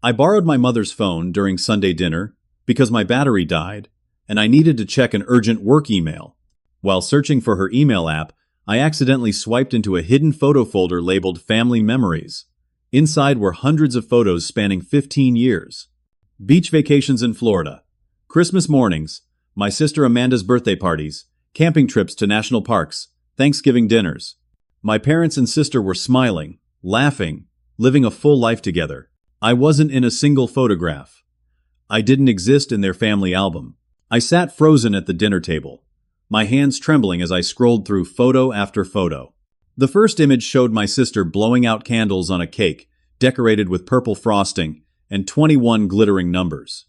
I borrowed my mother's phone during Sunday dinner because my battery died, and I needed to check an urgent work email. While searching for her email app, I accidentally swiped into a hidden photo folder labeled Family Memories. Inside were hundreds of photos spanning 15 years. Beach vacations in Florida, Christmas mornings, my sister Amanda's birthday parties, camping trips to national parks, Thanksgiving dinners. My parents and sister were smiling, laughing, living a full life together. I wasn't in a single photograph. I didn't exist in their family album. I sat frozen at the dinner table, my hands trembling as I scrolled through photo after photo. The first image showed my sister blowing out candles on a cake, decorated with purple frosting and 21 glittering numbers.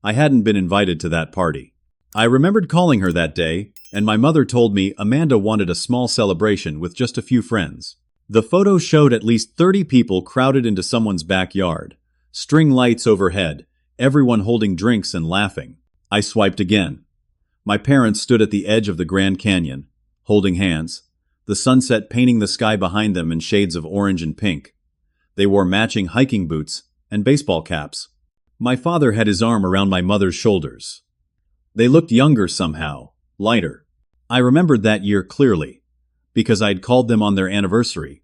I hadn't been invited to that party. I remembered calling her that day, and my mother told me Amanda wanted a small celebration with just a few friends. The photo showed at least 30 people crowded into someone's backyard, string lights overhead, everyone holding drinks and laughing. I swiped again. My parents stood at the edge of the Grand Canyon, holding hands, the sunset painting the sky behind them in shades of orange and pink. They wore matching hiking boots and baseball caps. My father had his arm around my mother's shoulders. They looked younger somehow, lighter. I remembered that year clearly, because I'd called them on their anniversary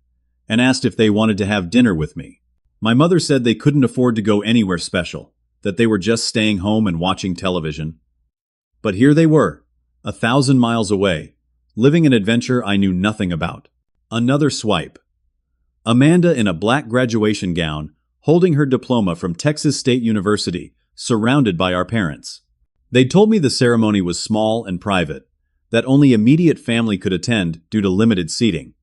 and asked if they wanted to have dinner with me. My mother said they couldn't afford to go anywhere special, that they were just staying home and watching television. But here they were, 1,000 miles away, living an adventure I knew nothing about. Another swipe. Amanda in a black graduation gown, holding her diploma from Texas State University, surrounded by our parents. They'd told me the ceremony was small and private, that only immediate family could attend due to limited seating.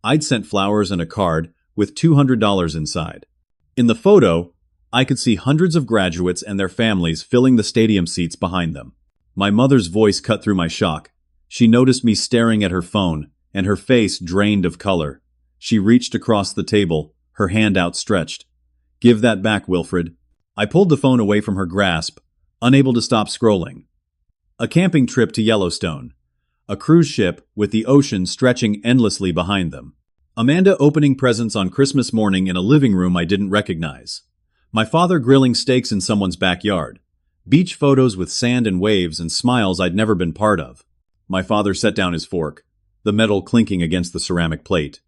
I'd sent flowers and a card with $200 inside. In the photo, I could see hundreds of graduates and their families filling the stadium seats behind them. My mother's voice cut through my shock. She noticed me staring at her phone, and her face drained of color. She reached across the table, her hand outstretched. "Give that back, Wilfred." I pulled the phone away from her grasp, unable to stop scrolling. A camping trip to Yellowstone. A cruise ship with the ocean stretching endlessly behind them. Amanda opening presents on Christmas morning in a living room I didn't recognize. My father grilling steaks in someone's backyard. Beach photos with sand and waves and smiles I'd never been part of. My father set down his fork, the metal clinking against the ceramic plate.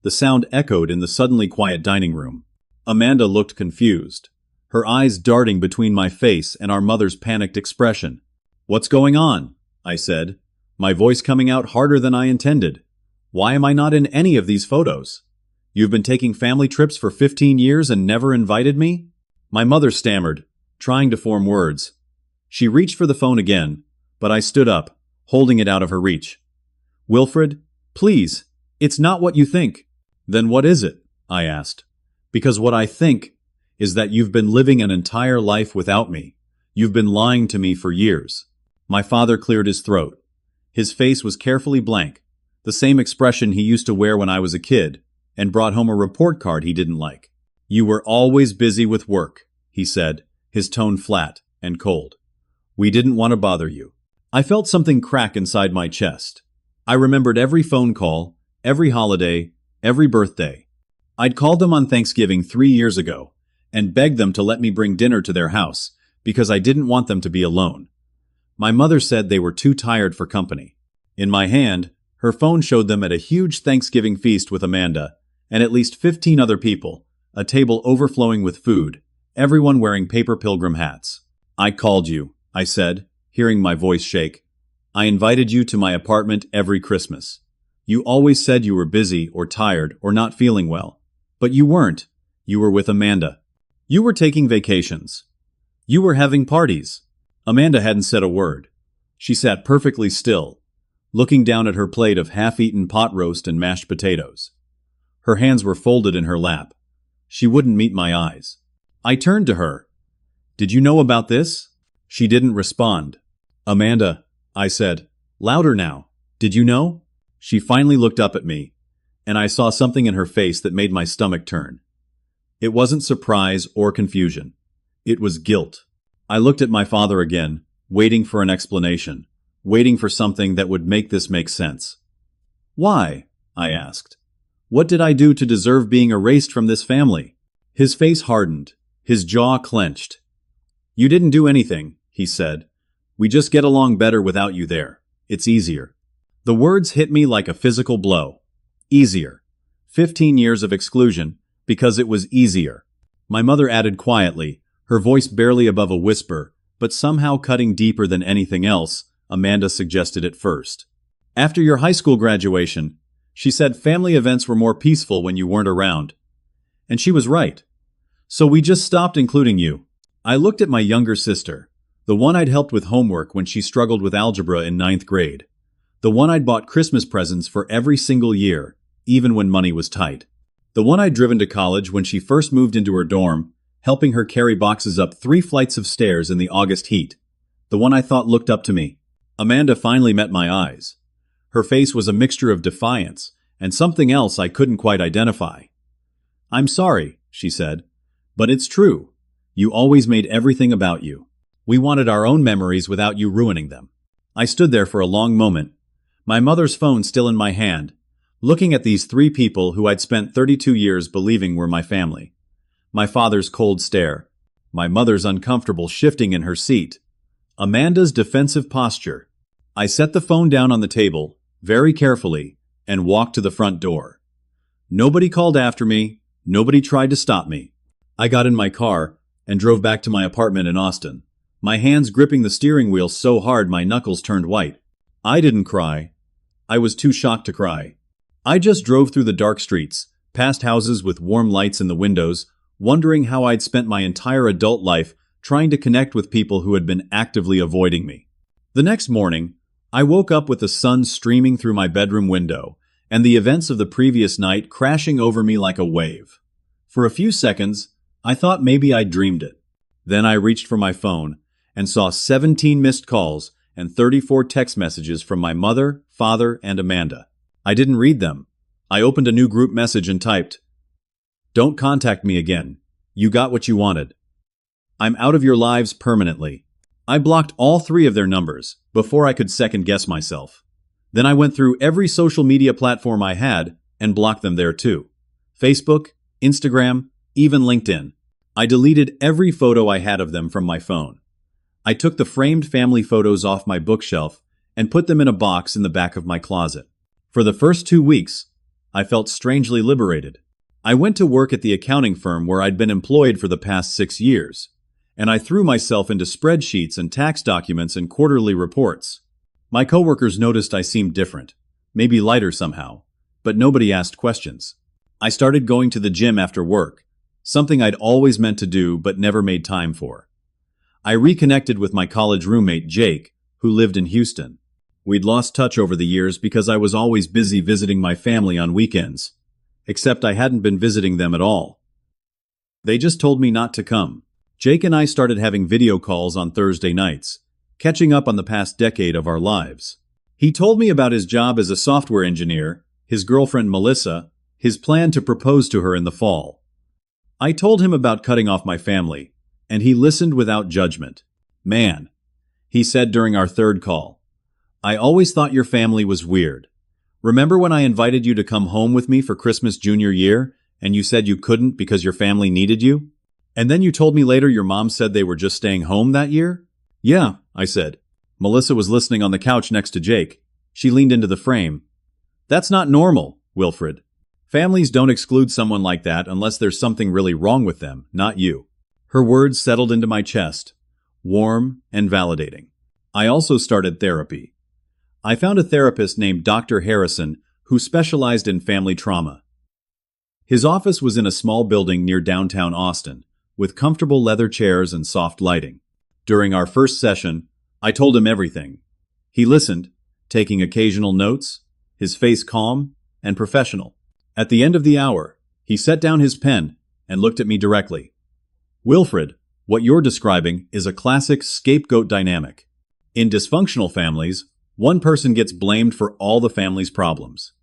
The sound echoed in the suddenly quiet dining room. Amanda looked confused, her eyes darting between my face and our mother's panicked expression. "What's going on?" I said, my voice coming out harder than I intended. "Why am I not in any of these photos? You've been taking family trips for 15 years and never invited me?" My mother stammered, trying to form words. She reached for the phone again, but I stood up, holding it out of her reach. "Wilfred, please, it's not what you think." "Then what is it?" I asked. "Because what I think is that you've been living an entire life without me. You've been lying to me for years." My father cleared his throat. His face was carefully blank, the same expression he used to wear when I was a kid, and brought home a report card he didn't like. "You were always busy with work," he said, his tone flat and cold. "We didn't want to bother you." I felt something crack inside my chest. I remembered every phone call, every holiday, every birthday. I'd called them on Thanksgiving 3 years ago and begged them to let me bring dinner to their house because I didn't want them to be alone. My mother said they were too tired for company. In my hand, her phone showed them at a huge Thanksgiving feast with Amanda and at least 15 other people, a table overflowing with food, everyone wearing paper pilgrim hats. "I called you," I said, hearing my voice shake. "I invited you to my apartment every Christmas. You always said you were busy or tired or not feeling well. But you weren't. You were with Amanda. You were taking vacations. You were having parties." Amanda hadn't said a word. She sat perfectly still, looking down at her plate of half-eaten pot roast and mashed potatoes. Her hands were folded in her lap. She wouldn't meet my eyes. I turned to her. "Did you know about this?" She didn't respond. "Amanda," I said, louder now, "did you know?" She finally looked up at me, and I saw something in her face that made my stomach turn. It wasn't surprise or confusion. It was guilt. I looked at my father again, waiting for an explanation, waiting for something that would make this make sense. "Why?" I asked. "What did I do to deserve being erased from this family?" His face hardened, His jaw clenched. "You didn't do anything," he said. "We just get along better without you there. It's easier." The words hit me like a physical blow. Easier. 15 years of exclusion, because it was easier. My mother added quietly, her voice barely above a whisper, but somehow cutting deeper than anything else. Amanda suggested it first. "After your high school graduation," she said, "family events were more peaceful when you weren't around." And she was right. So we just stopped including you. I looked at my younger sister, the one I'd helped with homework when she struggled with algebra in 9th grade. The one I'd bought Christmas presents for every single year, even when money was tight. The one I'd driven to college when she first moved into her dorm, helping her carry boxes up 3 flights of stairs in the August heat. The one I thought looked up to me. Amanda finally met my eyes. Her face was a mixture of defiance and something else I couldn't quite identify. "I'm sorry," she said, "but it's true. You always made everything about you. We wanted our own memories without you ruining them." I stood there for a long moment, my mother's phone still in my hand, looking at these 3 people who I'd spent 32 years believing were my family. My father's cold stare, my mother's uncomfortable shifting in her seat, Amanda's defensive posture. I set the phone down on the table, very carefully, and walked to the front door. Nobody called after me, nobody tried to stop me. I got in my car and drove back to my apartment in Austin, my hands gripping the steering wheel so hard my knuckles turned white. I didn't cry. I was too shocked to cry. I just drove through the dark streets, past houses with warm lights in the windows, wondering how I'd spent my entire adult life trying to connect with people who had been actively avoiding me. The next morning, I woke up with the sun streaming through my bedroom window, and the events of the previous night crashing over me like a wave. For a few seconds, I thought maybe I'd dreamed it. Then I reached for my phone and saw 17 missed calls and 34 text messages from my mother, father, and Amanda. I didn't read them. I opened a new group message and typed, "Don't contact me again. You got what you wanted. I'm out of your lives permanently." I blocked all 3 of their numbers before I could second-guess myself. Then I went through every social media platform I had and blocked them there too. Facebook, Instagram, even LinkedIn. I deleted every photo I had of them from my phone. I took the framed family photos off my bookshelf and put them in a box in the back of my closet. For the first 2 weeks, I felt strangely liberated. I went to work at the accounting firm where I'd been employed for the past 6 years, and I threw myself into spreadsheets and tax documents and quarterly reports. My coworkers noticed I seemed different, maybe lighter somehow, but nobody asked questions. I started going to the gym after work, something I'd always meant to do but never made time for. I reconnected with my college roommate, Jake, who lived in Houston. We'd lost touch over the years because I was always busy visiting my family on weekends. Except I hadn't been visiting them at all. They just told me not to come. Jake and I started having video calls on Thursday nights, catching up on the past decade of our lives. He told me about his job as a software engineer, his girlfriend Melissa, his plan to propose to her in the fall. I told him about cutting off my family, and he listened without judgment. "Man," he said during our 3rd call, "I always thought your family was weird. Remember when I invited you to come home with me for Christmas junior year, and you said you couldn't because your family needed you? And then you told me later your mom said they were just staying home that year?" "Yeah," I said. Melissa was listening on the couch next to Jake. She leaned into the frame. "That's not normal, Wilfred. Families don't exclude someone like that unless there's something really wrong with them, not you." Her words settled into my chest, warm and validating. I also started therapy. I found a therapist named Dr. Harrison who specialized in family trauma. His office was in a small building near downtown Austin, with comfortable leather chairs and soft lighting. During our first session, I told him everything. He listened, taking occasional notes, his face calm and professional. At the end of the hour, he set down his pen and looked at me directly. "Wilfred, what you're describing is a classic scapegoat dynamic. In dysfunctional families, one person gets blamed for all the family's problems.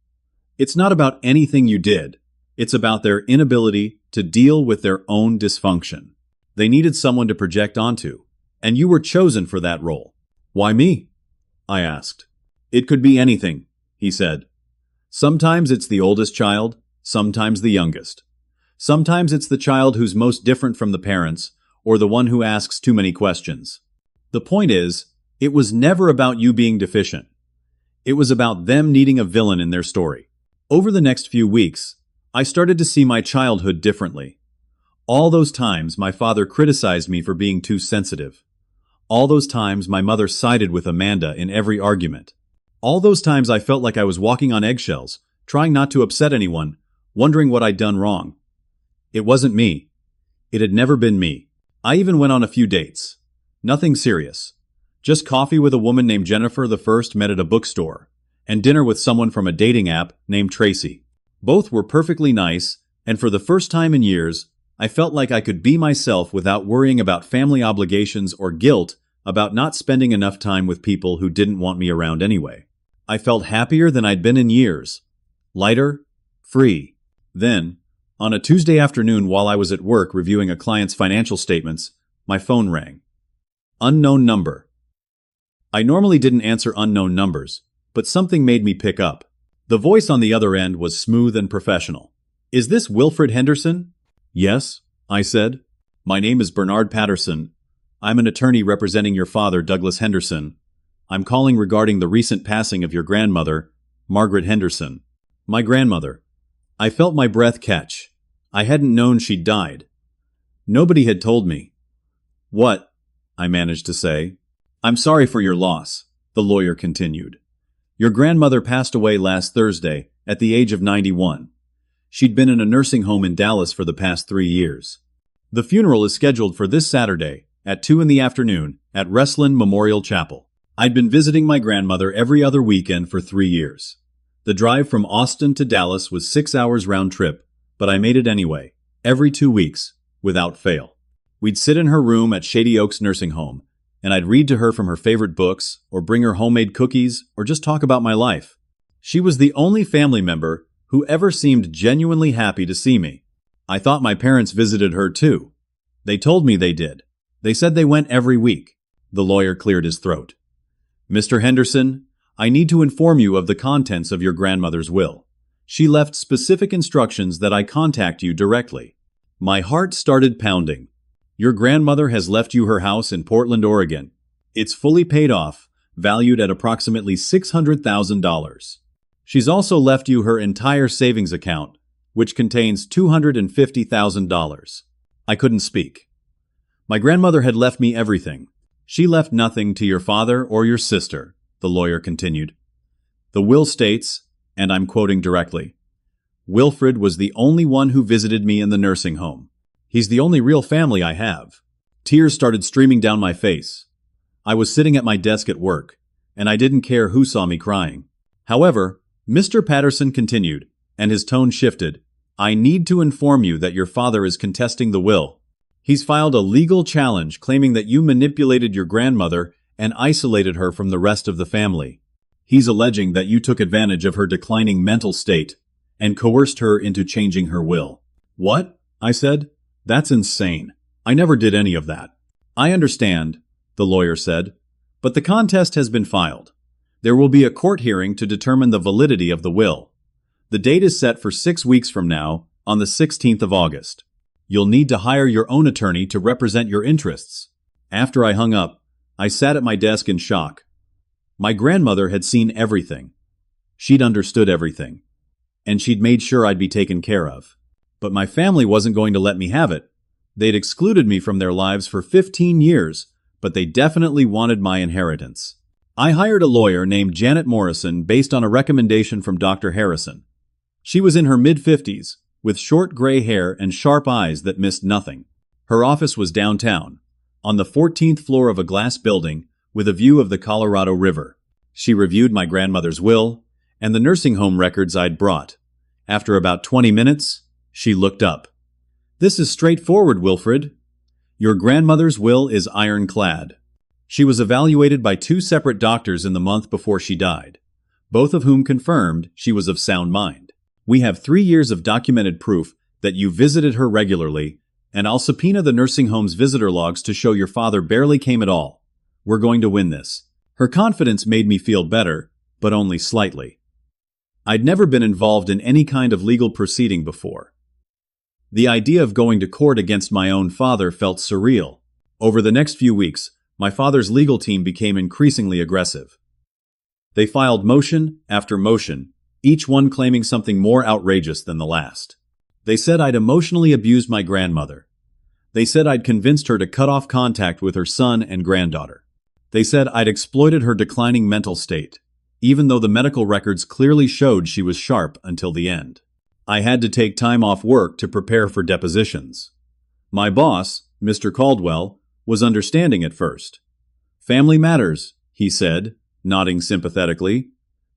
It's not about anything you did. It's about their inability to deal with their own dysfunction. They needed someone to project onto, and you were chosen for that role." "Why me?" I asked. "It could be anything," he said. "Sometimes it's the oldest child, sometimes the youngest. Sometimes it's the child who's most different from the parents, or the one who asks too many questions. The point is, it was never about you being deficient. It was about them needing a villain in their story. Over the next few weeks, I started to see my childhood differently. All those times my father criticized me for being too sensitive. All those times my mother sided with Amanda in every argument. All those times I felt like I was walking on eggshells, trying not to upset anyone, wondering what I'd done wrong. It wasn't me. It had never been me. I even went on a few dates. Nothing serious. Just coffee with a woman named Jennifer the first met at a bookstore, and dinner with someone from a dating app named Tracy. Both were perfectly nice, and for the first time in years, I felt like I could be myself without worrying about family obligations or guilt about not spending enough time with people who didn't want me around anyway. I felt happier than I'd been in years. Lighter, free. Then, on a Tuesday afternoon while I was at work reviewing a client's financial statements, my phone rang. Unknown number. I normally didn't answer unknown numbers, but something made me pick up. The voice on the other end was smooth and professional. "Is this Wilfred Henderson?" "Yes," I said. "My name is Bernard Patterson. I'm an attorney representing your father, Douglas Henderson. I'm calling regarding the recent passing of your grandmother, Margaret Henderson." My grandmother. I felt my breath catch. I hadn't known she'd died. Nobody had told me. "What?" I managed to say. "I'm sorry for your loss," the lawyer continued. "Your grandmother passed away last Thursday at the age of 91. She'd been in a nursing home in Dallas for the past 3 years. The funeral is scheduled for this Saturday at 2 in the afternoon at Wrestling Memorial Chapel. I'd been visiting my grandmother every other weekend for 3 years. The drive from Austin to Dallas was 6 hours round trip, but I made it anyway, every 2 weeks, without fail. We'd sit in her room at Shady Oaks Nursing Home, and I'd read to her from her favorite books, or bring her homemade cookies, or just talk about my life. She was the only family member who ever seemed genuinely happy to see me. I thought my parents visited her too. They told me they did. They said they went every week. The lawyer cleared his throat. "Mr. Henderson, I need to inform you of the contents of your grandmother's will. She left specific instructions that I contact you directly." My heart started pounding. "Your grandmother has left you her house in Portland, Oregon. It's fully paid off, valued at approximately $600,000. She's also left you her entire savings account, which contains $250,000. I couldn't speak. "My grandmother had left me everything. She left nothing to your father or your sister," the lawyer continued. "The will states, and I'm quoting directly, Wilfred was the only one who visited me in the nursing home. He's the only real family I have." Tears started streaming down my face. I was sitting at my desk at work, and I didn't care who saw me crying. "However," Mr. Patterson continued, and his tone shifted, "I need to inform you that your father is contesting the will. He's filed a legal challenge claiming that you manipulated your grandmother and isolated her from the rest of the family. He's alleging that you took advantage of her declining mental state and coerced her into changing her will." "What?" I said. "That's insane. I never did any of that." "I understand," the lawyer said, "but the contest has been filed. There will be a court hearing to determine the validity of the will. The date is set for 6 weeks from now, on the 16th of August. You'll need to hire your own attorney to represent your interests." After I hung up, I sat at my desk in shock. My grandmother had seen everything. She'd understood everything. And she'd made sure I'd be taken care of. But my family wasn't going to let me have it. They'd excluded me from their lives for 15 years, but they definitely wanted my inheritance. I hired a lawyer named Janet Morrison based on a recommendation from Dr. Harrison. She was in her mid-50s, with short gray hair and sharp eyes that missed nothing. Her office was downtown, on the 14th floor of a glass building with a view of the Colorado River. She reviewed my grandmother's will and the nursing home records I'd brought. After about 20 minutes, she looked up. "This is straightforward, Wilfred. Your grandmother's will is ironclad. She was evaluated by 2 separate doctors in the month before she died, both of whom confirmed she was of sound mind. We have 3 years of documented proof that you visited her regularly, and I'll subpoena the nursing home's visitor logs to show your father barely came at all. We're going to win this." Her confidence made me feel better, but only slightly. I'd never been involved in any kind of legal proceeding before. The idea of going to court against my own father felt surreal. Over the next few weeks, my father's legal team became increasingly aggressive. They filed motion after motion, each one claiming something more outrageous than the last. They said I'd emotionally abused my grandmother. They said I'd convinced her to cut off contact with her son and granddaughter. They said I'd exploited her declining mental state, even though the medical records clearly showed she was sharp until the end. I had to take time off work to prepare for depositions. My boss, Mr. Caldwell, was understanding at first. "Family matters," he said, nodding sympathetically.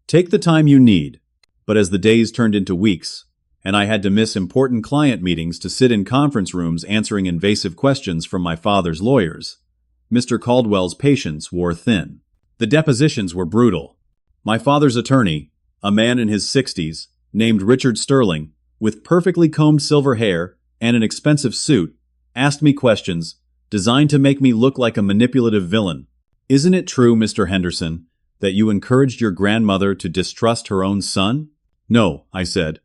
"Take the time you need." But as the days turned into weeks, and I had to miss important client meetings to sit in conference rooms answering invasive questions from my father's lawyers, Mr. Caldwell's patience wore thin. The depositions were brutal. My father's attorney, a man in his 60s, named Richard Sterling, with perfectly combed silver hair and an expensive suit, asked me questions designed to make me look like a manipulative villain. "Isn't it true, Mr. Henderson, that you encouraged your grandmother to distrust her own son?" "No," I said.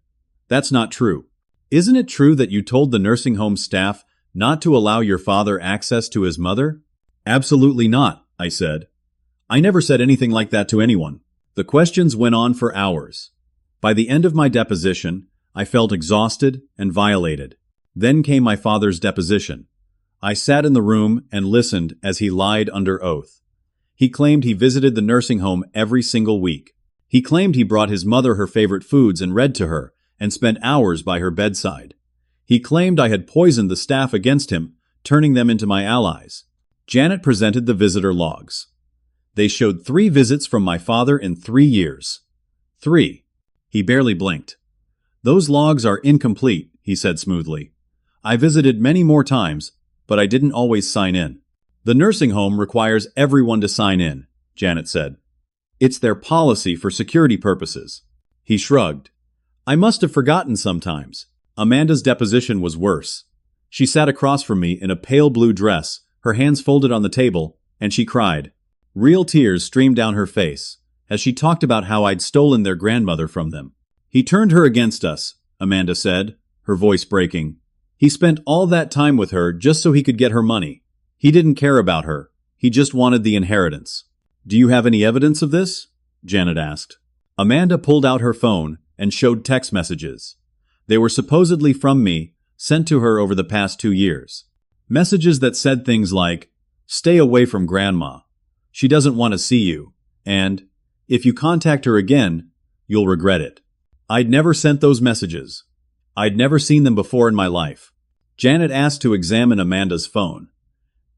"That's not true." "Isn't it true that you told the nursing home staff not to allow your father access to his mother?" "Absolutely not," I said. "I never said anything like that to anyone." The questions went on for hours. By the end of my deposition, I felt exhausted and violated. Then came my father's deposition. I sat in the room and listened as he lied under oath. He claimed he visited the nursing home every single week. He claimed he brought his mother her favorite foods and read to her, and spent hours by her bedside. He claimed I had poisoned the staff against him, turning them into my allies. Janet presented the visitor logs. They showed 3 visits from my father in 3 years. 3. He barely blinked. "Those logs are incomplete," he said smoothly. "I visited many more times, but I didn't always sign in." "The nursing home requires everyone to sign in," Janet said. "It's their policy for security purposes." He shrugged. "I must have forgotten sometimes." Amanda's deposition was worse. She sat across from me in a pale blue dress, her hands folded on the table, and she cried. Real tears streamed down her face, as she talked about how I'd stolen their grandmother from them. "He turned her against us," Amanda said, her voice breaking. "He spent all that time with her just so he could get her money. He didn't care about her. He just wanted the inheritance." "Do you have any evidence of this?" Janet asked. Amanda pulled out her phone and showed text messages. They were supposedly from me, sent to her over the past 2 years. Messages that said things like, "Stay away from Grandma. She doesn't want to see you," and, "If you contact her again, you'll regret it." I'd never sent those messages. I'd never seen them before in my life. Janet asked to examine Amanda's phone.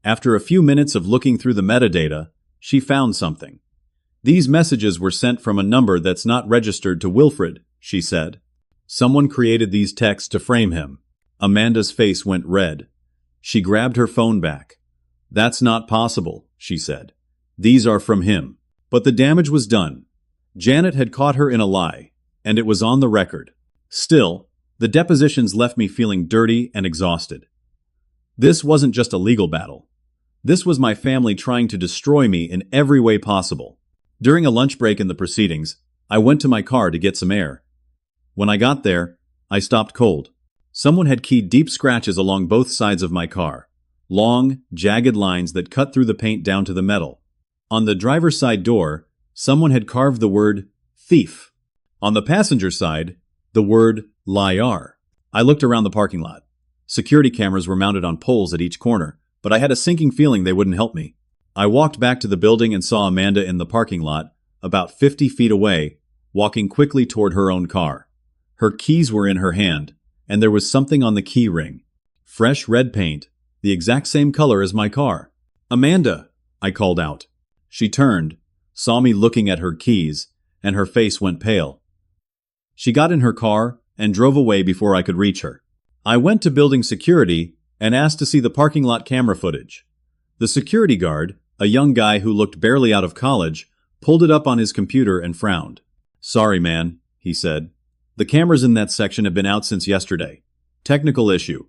After a few minutes of looking through the metadata, she found something. "These messages were sent from a number that's not registered to Wilfred," she said. "Someone created these texts to frame him." Amanda's face went red. She grabbed her phone back. "That's not possible," she said. "These are from him." But the damage was done. Janet had caught her in a lie, and it was on the record. Still, the depositions left me feeling dirty and exhausted. This wasn't just a legal battle. This was my family trying to destroy me in every way possible. During a lunch break in the proceedings, I went to my car to get some air. When I got there, I stopped cold. Someone had keyed deep scratches along both sides of my car. Long, jagged lines that cut through the paint down to the metal. On the driver's side door, someone had carved the word thief. On the passenger side, the word liar. I looked around the parking lot. Security cameras were mounted on poles at each corner, but I had a sinking feeling they wouldn't help me. I walked back to the building and saw Amanda in the parking lot, about 50 feet away, walking quickly toward her own car. Her keys were in her hand, and there was something on the key ring. Fresh red paint, the exact same color as my car. "Amanda!" I called out. She turned, saw me looking at her keys, and her face went pale. She got in her car and drove away before I could reach her. I went to building security and asked to see the parking lot camera footage. The security guard, a young guy who looked barely out of college, pulled it up on his computer and frowned. "Sorry, man," he said. "The cameras in that section have been out since yesterday. Technical issue.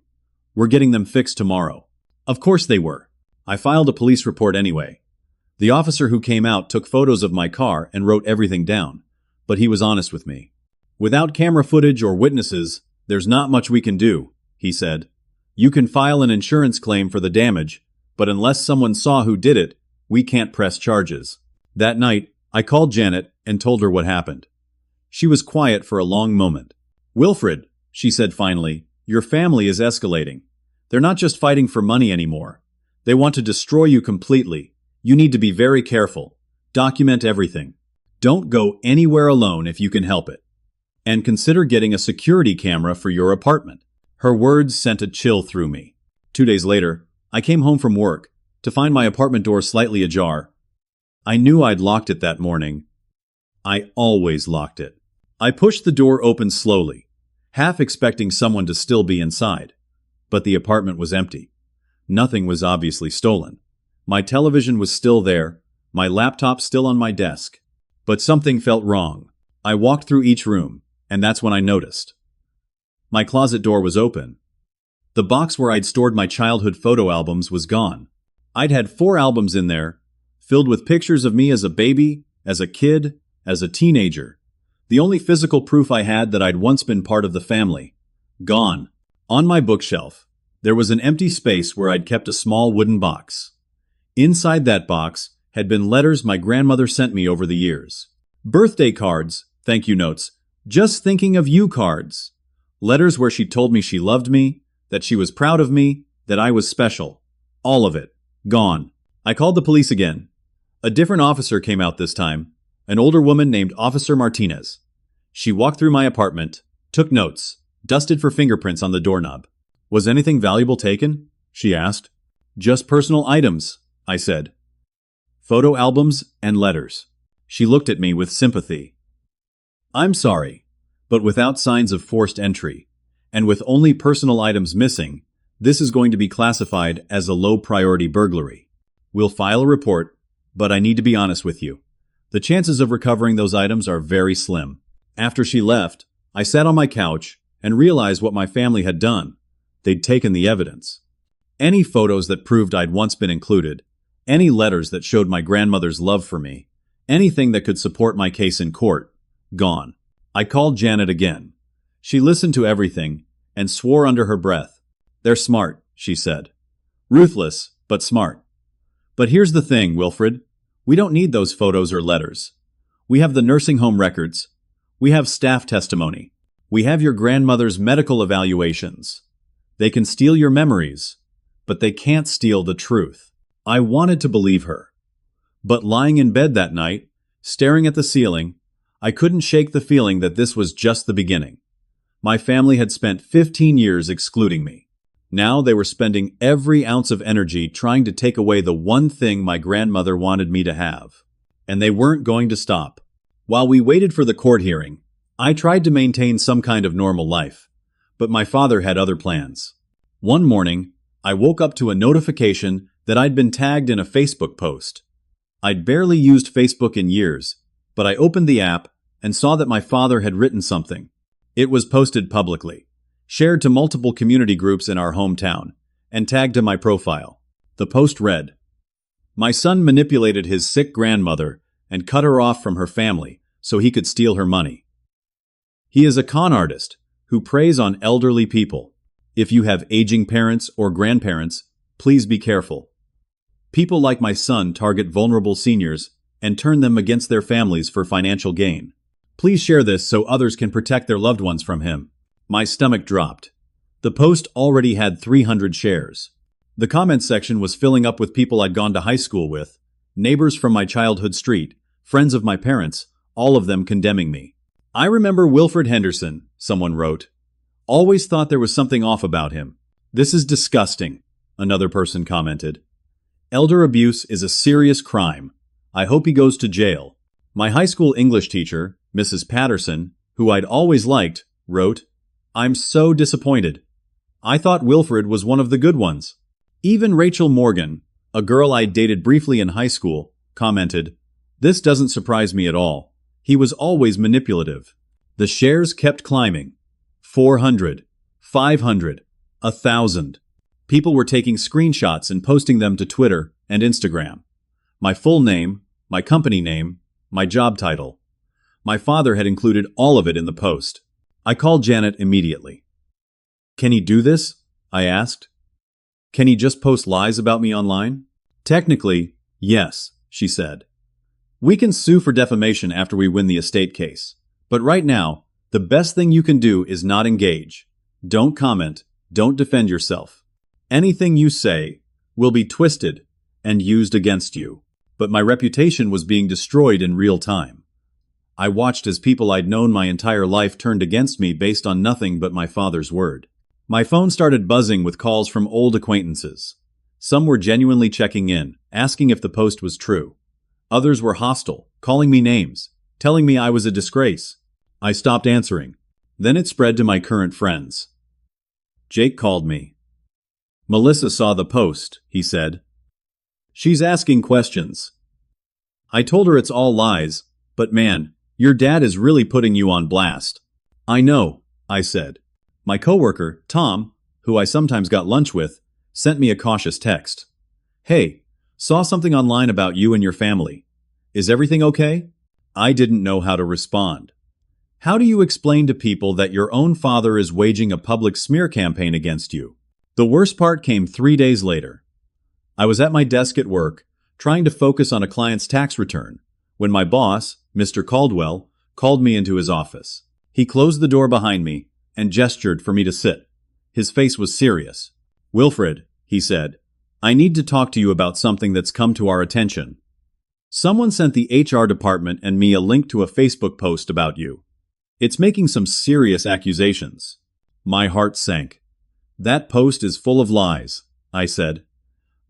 We're getting them fixed tomorrow." Of course they were. I filed a police report anyway. The officer who came out took photos of my car and wrote everything down, but he was honest with me. "Without camera footage or witnesses, there's not much we can do," he said. You can file an insurance claim for the damage, but unless someone saw who did it, we can't press charges. That night, I called Janet and told her what happened. She was quiet for a long moment. Wilfred, she said finally, your family is escalating. They're not just fighting for money anymore. They want to destroy you completely. You need to be very careful. Document everything. Don't go anywhere alone if you can help it. And consider getting a security camera for your apartment. Her words sent a chill through me. 2 days later, I came home from work to find my apartment door slightly ajar. I knew I'd locked it that morning. I always locked it. I pushed the door open slowly, half expecting someone to still be inside. But the apartment was empty. Nothing was obviously stolen. My television was still there, my laptop still on my desk. But something felt wrong. I walked through each room, and that's when I noticed. My closet door was open. The box where I'd stored my childhood photo albums was gone. I'd had 4 albums in there, filled with pictures of me as a baby, as a kid, as a teenager. The only physical proof I had that I'd once been part of the family. Gone. On my bookshelf, there was an empty space where I'd kept a small wooden box. Inside that box had been letters my grandmother sent me over the years. Birthday cards, thank you notes, just thinking of you cards. Letters where she told me she loved me, that she was proud of me, that I was special. All of it. Gone. I called the police again. A different officer came out this time, an older woman named Officer Martinez. She walked through my apartment, took notes, dusted for fingerprints on the doorknob. Was anything valuable taken? She asked. Just personal items, I said. Photo albums and letters. She looked at me with sympathy. I'm sorry, but without signs of forced entry, and with only personal items missing, this is going to be classified as a low-priority burglary. We'll file a report, but I need to be honest with you. The chances of recovering those items are very slim. After she left, I sat on my couch and realized what my family had done. They'd taken the evidence. Any photos that proved I'd once been included, any letters that showed my grandmother's love for me, anything that could support my case in court, gone. I called Janet again. She listened to everything and swore under her breath. They're smart, she said. Ruthless, but smart. But here's the thing, Wilfred. We don't need those photos or letters. We have the nursing home records. We have staff testimony. We have your grandmother's medical evaluations. They can steal your memories, but they can't steal the truth. I wanted to believe her. But lying in bed that night, staring at the ceiling, I couldn't shake the feeling that this was just the beginning. My family had spent 15 years excluding me. Now they were spending every ounce of energy trying to take away the one thing my grandmother wanted me to have. And they weren't going to stop. While we waited for the court hearing, I tried to maintain some kind of normal life, but my father had other plans. One morning, I woke up to a notification that I'd been tagged in a Facebook post. I'd barely used Facebook in years, but I opened the app and saw that my father had written something. It was posted publicly, shared to multiple community groups in our hometown, and tagged to my profile. The post read, "My son manipulated his sick grandmother and cut her off from her family so he could steal her money. He is a con artist who preys on elderly people. If you have aging parents or grandparents, please be careful. People like my son target vulnerable seniors and turn them against their families for financial gain. Please share this so others can protect their loved ones from him." My stomach dropped. The post already had 300 shares. The comment section was filling up with people I'd gone to high school with, neighbors from my childhood street, friends of my parents, all of them condemning me. "I remember Wilfred Henderson," someone wrote. "Always thought there was something off about him. This is disgusting," another person commented. "Elder abuse is a serious crime. I hope he goes to jail." My high school English teacher, Mrs. Patterson, who I'd always liked, wrote, "I'm so disappointed. I thought Wilfred was one of the good ones." Even Rachel Morgan, a girl I'd dated briefly in high school, commented, "This doesn't surprise me at all. He was always manipulative." The shares kept climbing. 400, 500, 1,000. People were taking screenshots and posting them to Twitter and Instagram. My full name, my company name, my job title. My father had included all of it in the post. I called Janet immediately. Can he do this? I asked. Can he just post lies about me online? Technically, yes, she said. We can sue for defamation after we win the estate case. But right now, the best thing you can do is not engage. Don't comment. Don't defend yourself. Anything you say will be twisted and used against you. But my reputation was being destroyed in real time. I watched as people I'd known my entire life turned against me based on nothing but my father's word. My phone started buzzing with calls from old acquaintances. Some were genuinely checking in, asking if the post was true. Others were hostile, calling me names, telling me I was a disgrace. I stopped answering. Then it spread to my current friends. Jake called me. Melissa saw the post, he said. She's asking questions. I told her it's all lies, but man, your dad is really putting you on blast. I know, I said. My coworker, Tom, who I sometimes got lunch with, sent me a cautious text. Hey, saw something online about you and your family. Is everything okay? I didn't know how to respond. How do you explain to people that your own father is waging a public smear campaign against you? The worst part came 3 days later. I was at my desk at work, trying to focus on a client's tax return, when my boss, Mr. Caldwell, called me into his office. He closed the door behind me and gestured for me to sit. His face was serious. Wilfred, he said, I need to talk to you about something that's come to our attention. Someone sent the HR department and me a link to a Facebook post about you. It's making some serious accusations. My heart sank. That post is full of lies, I said.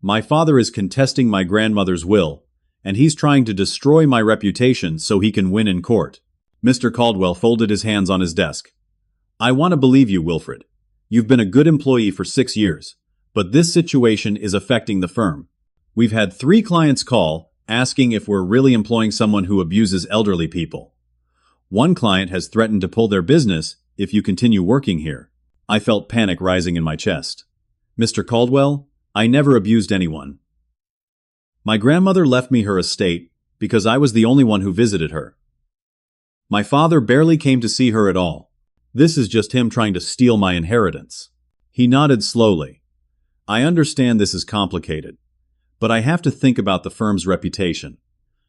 My father is contesting my grandmother's will, and he's trying to destroy my reputation so he can win in court. Mr. Caldwell folded his hands on his desk. I want to believe you, Wilfred. You've been a good employee for 6 years, but this situation is affecting the firm. We've had 3 clients call, asking if we're really employing someone who abuses elderly people. One client has threatened to pull their business if you continue working here. I felt panic rising in my chest. Mr. Caldwell, I never abused anyone. My grandmother left me her estate because I was the only one who visited her. My father barely came to see her at all. This is just him trying to steal my inheritance. He nodded slowly. I understand this is complicated, but I have to think about the firm's reputation.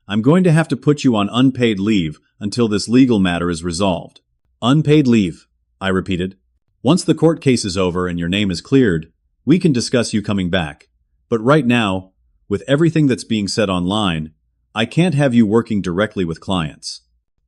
I'm going to have to put you on unpaid leave until this legal matter is resolved. Unpaid leave, I repeated. Once the court case is over and your name is cleared, we can discuss you coming back. But right now, with everything that's being said online, I can't have you working directly with clients.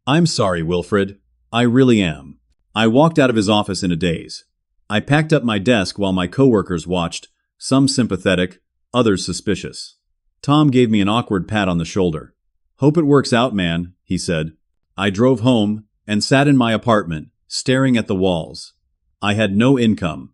I'm sorry, Wilfred. I really am. I walked out of his office in a daze. I packed up my desk while my coworkers watched, some sympathetic, others suspicious. Tom gave me an awkward pat on the shoulder. Hope it works out, man, he said. I drove home and sat in my apartment, staring at the walls. I had no income.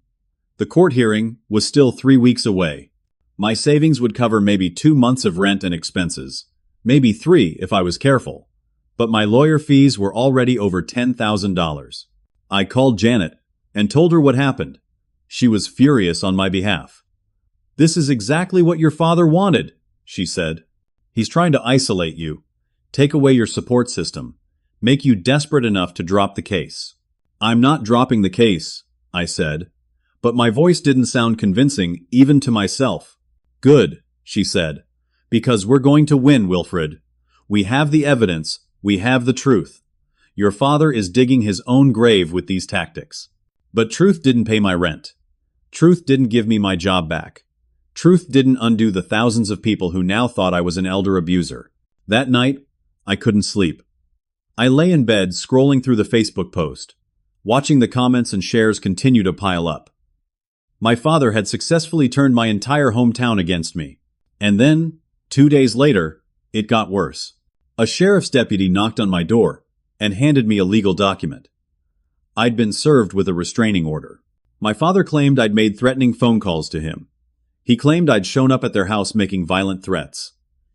The court hearing was still 3 weeks away. My savings would cover maybe 2 months of rent and expenses, maybe 3 if I was careful. But my lawyer fees were already over $10,000. I called Janet and told her what happened. She was furious on my behalf. This is exactly what your father wanted, she said. He's trying to isolate you, take away your support system, make you desperate enough to drop the case. I'm not dropping the case, I said, but my voice didn't sound convincing even to myself. Good, she said, because we're going to win, Wilfred. We have the evidence, we have the truth. Your father is digging his own grave with these tactics. But truth didn't pay my rent. Truth didn't give me my job back. Truth didn't undo the thousands of people who now thought I was an elder abuser. That night, I couldn't sleep. I lay in bed scrolling through the Facebook post, watching the comments and shares continue to pile up. My father had successfully turned my entire hometown against me. And then, 2 days later, it got worse. A sheriff's deputy knocked on my door and handed me a legal document. I'd been served with a restraining order. My father claimed I'd made threatening phone calls to him. He claimed I'd shown up at their house making violent threats.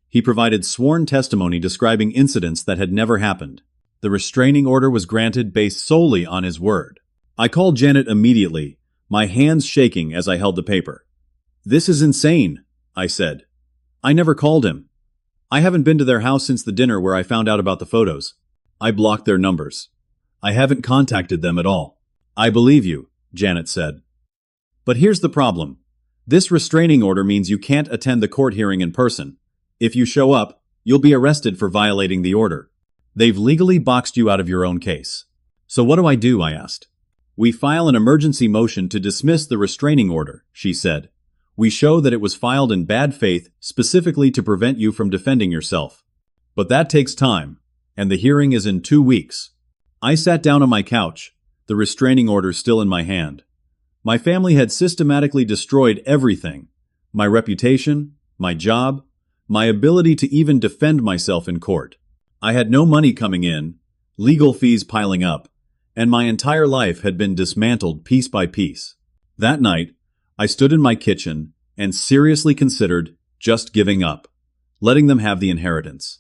He provided sworn testimony describing incidents that had never happened. The restraining order was granted based solely on his word. I called Janet immediately, my hands shaking as I held the paper. This is insane, I said. I never called him. I haven't been to their house since the dinner where I found out about the photos. I blocked their numbers. I haven't contacted them at all. I believe you, Janet said. But here's the problem. This restraining order means you can't attend the court hearing in person. If you show up, you'll be arrested for violating the order. They've legally boxed you out of your own case. So what do? I asked. We file an emergency motion to dismiss the restraining order, she said. We show that it was filed in bad faith specifically to prevent you from defending yourself. But that takes time, and the hearing is in 2 weeks. I sat down on my couch, the restraining order still in my hand. My family had systematically destroyed everything: my reputation, my job, my ability to even defend myself in court. I had no money coming in, legal fees piling up, and my entire life had been dismantled piece by piece. That night, I stood in my kitchen and seriously considered just giving up, letting them have the inheritance,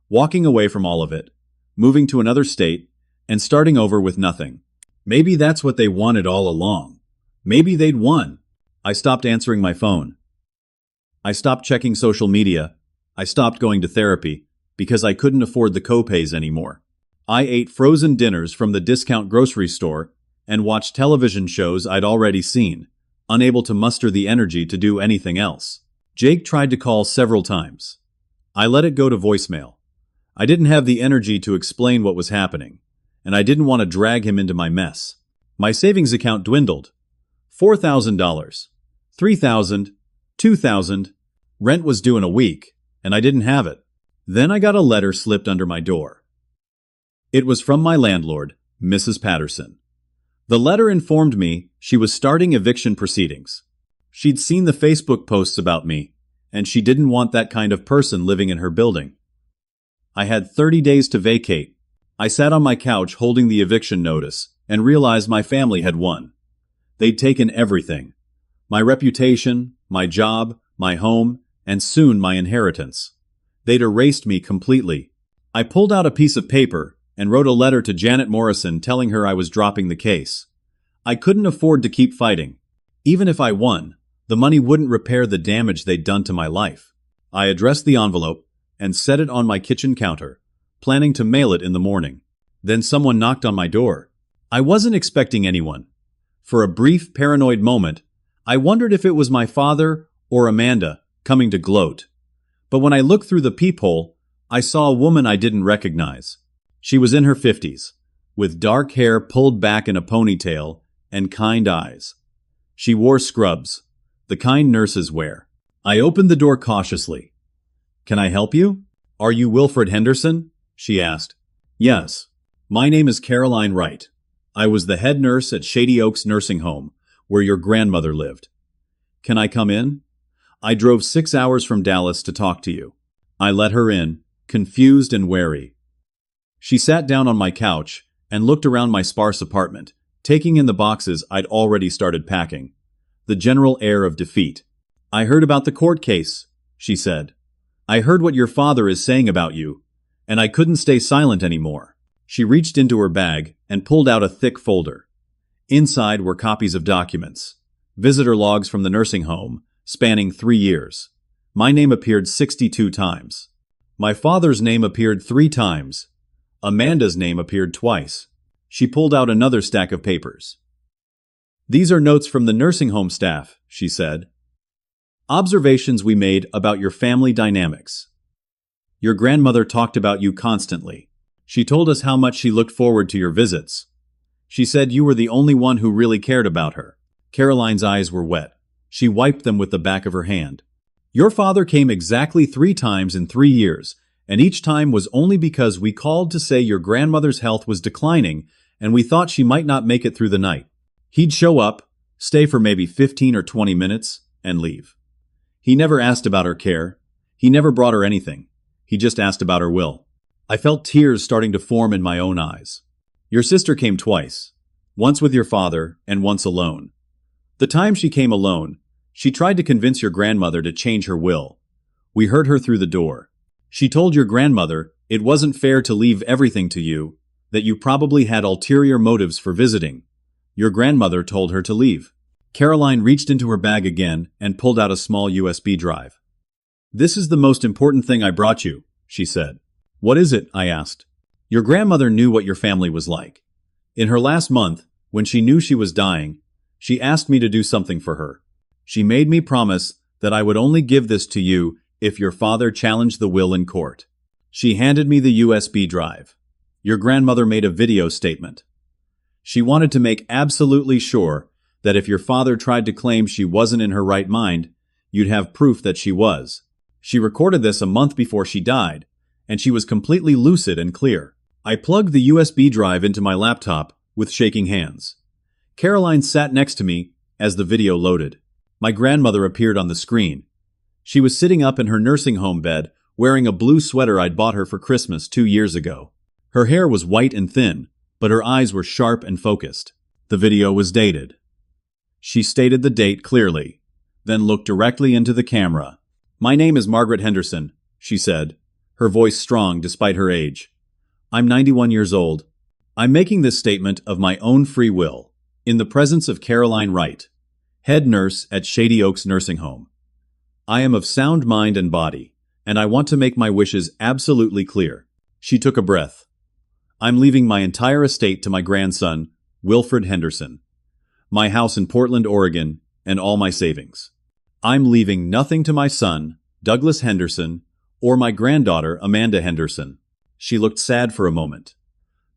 walking away from all of it, moving to another state, and starting over with nothing. Maybe that's what they wanted all along. Maybe they'd won. I stopped answering my phone. I stopped checking social media. I stopped going to therapy because I couldn't afford the copays anymore. I ate frozen dinners from the discount grocery store and watched television shows I'd already seen, unable to muster the energy to do anything else. Jake tried to call several times. I let it go to voicemail. I didn't have the energy to explain what was happening, and I didn't want to drag him into my mess. My savings account dwindled. $4,000, $3,000, $2,000. Rent was due in a week, and I didn't have it. Then I got a letter slipped under my door. It was from my landlord, Mrs. Patterson. The letter informed me she was starting eviction proceedings. She'd seen the Facebook posts about me, and she didn't want that kind of person living in her building. I had 30 days to vacate. I sat on my couch holding the eviction notice and realized my family had won. They'd taken everything: my reputation, my job, my home, and soon my inheritance. They'd erased me completely. I pulled out a piece of paper and wrote a letter to Janet Morrison telling her I was dropping the case. I couldn't afford to keep fighting. Even if I won, the money wouldn't repair the damage they'd done to my life. I addressed the envelope and set it on my kitchen counter, planning to mail it in the morning. Then someone knocked on my door. I wasn't expecting anyone. For a brief, paranoid moment, I wondered if it was my father or Amanda coming to gloat. But when I looked through the peephole, I saw a woman I didn't recognize. She was in her 50s, with dark hair pulled back in a ponytail and kind eyes. She wore scrubs, the kind nurses wear. I opened the door cautiously. "Can I help you? Are you Wilfred Henderson?" she asked. "Yes. My name is Caroline Wright. I was the head nurse at Shady Oaks Nursing Home, where your grandmother lived. Can I come in? I drove 6 hours from Dallas to talk to you." I let her in, confused and wary. She sat down on my couch and looked around my sparse apartment, taking in the boxes I'd already started packing. The general air of defeat. "I heard about the court case," she said. "I heard what your father is saying about you, and I couldn't stay silent anymore." She reached into her bag and pulled out a thick folder. Inside were copies of documents, visitor logs from the nursing home, spanning 3 years. My name appeared 62 times. My father's name appeared 3 times. Amanda's name appeared twice. She pulled out another stack of papers. "These are notes from the nursing home staff," she said. "Observations we made about your family dynamics. Your grandmother talked about you constantly. She told us how much she looked forward to your visits. She said you were the only one who really cared about her." Caroline's eyes were wet. She wiped them with the back of her hand. "Your father came exactly 3 times in 3 years, and each time was only because we called to say your grandmother's health was declining and we thought she might not make it through the night. He'd show up, stay for maybe 15 or 20 minutes, and leave. He never asked about her care. He never brought her anything. He just asked about her will." I felt tears starting to form in my own eyes. "Your sister came twice, once with your father and once alone. The time she came alone, she tried to convince your grandmother to change her will. We heard her through the door. She told your grandmother it wasn't fair to leave everything to you, that you probably had ulterior motives for visiting. Your grandmother told her to leave." Caroline reached into her bag again and pulled out a small USB drive. "This is the most important thing I brought you," she said. "What is it?" I asked. "Your grandmother knew what your family was like. In her last month, when she knew she was dying, She asked me to do something for her. She made me promise that I would only give this to you if your father challenged the will in court. She handed me the USB drive. Your grandmother made a video statement. She wanted to make absolutely sure that if your father tried to claim she wasn't in her right mind, you'd have proof that she was. She recorded this a month before she died, and she was completely lucid and clear. I plugged the USB drive into my laptop with shaking hands. Caroline sat next to me as the video loaded. My grandmother appeared on the screen. She was sitting up in her nursing home bed, wearing a blue sweater I'd bought her for Christmas 2 years ago. Her hair was white and thin, but her eyes were sharp and focused. The video was dated. She stated the date clearly, then looked directly into the camera. "My name is Margaret Henderson," she said, her voice strong despite her age. "I'm 91 years old. I'm making this statement of my own free will, in the presence of Caroline Wright, head nurse at Shady Oaks Nursing Home. I am of sound mind and body, and I want to make my wishes absolutely clear." She took a breath. "I'm leaving my entire estate to my grandson, Wilfred Henderson, my house in Portland, Oregon, and all my savings. I'm leaving nothing to my son, Douglas Henderson, or my granddaughter, Amanda Henderson." She looked sad for a moment.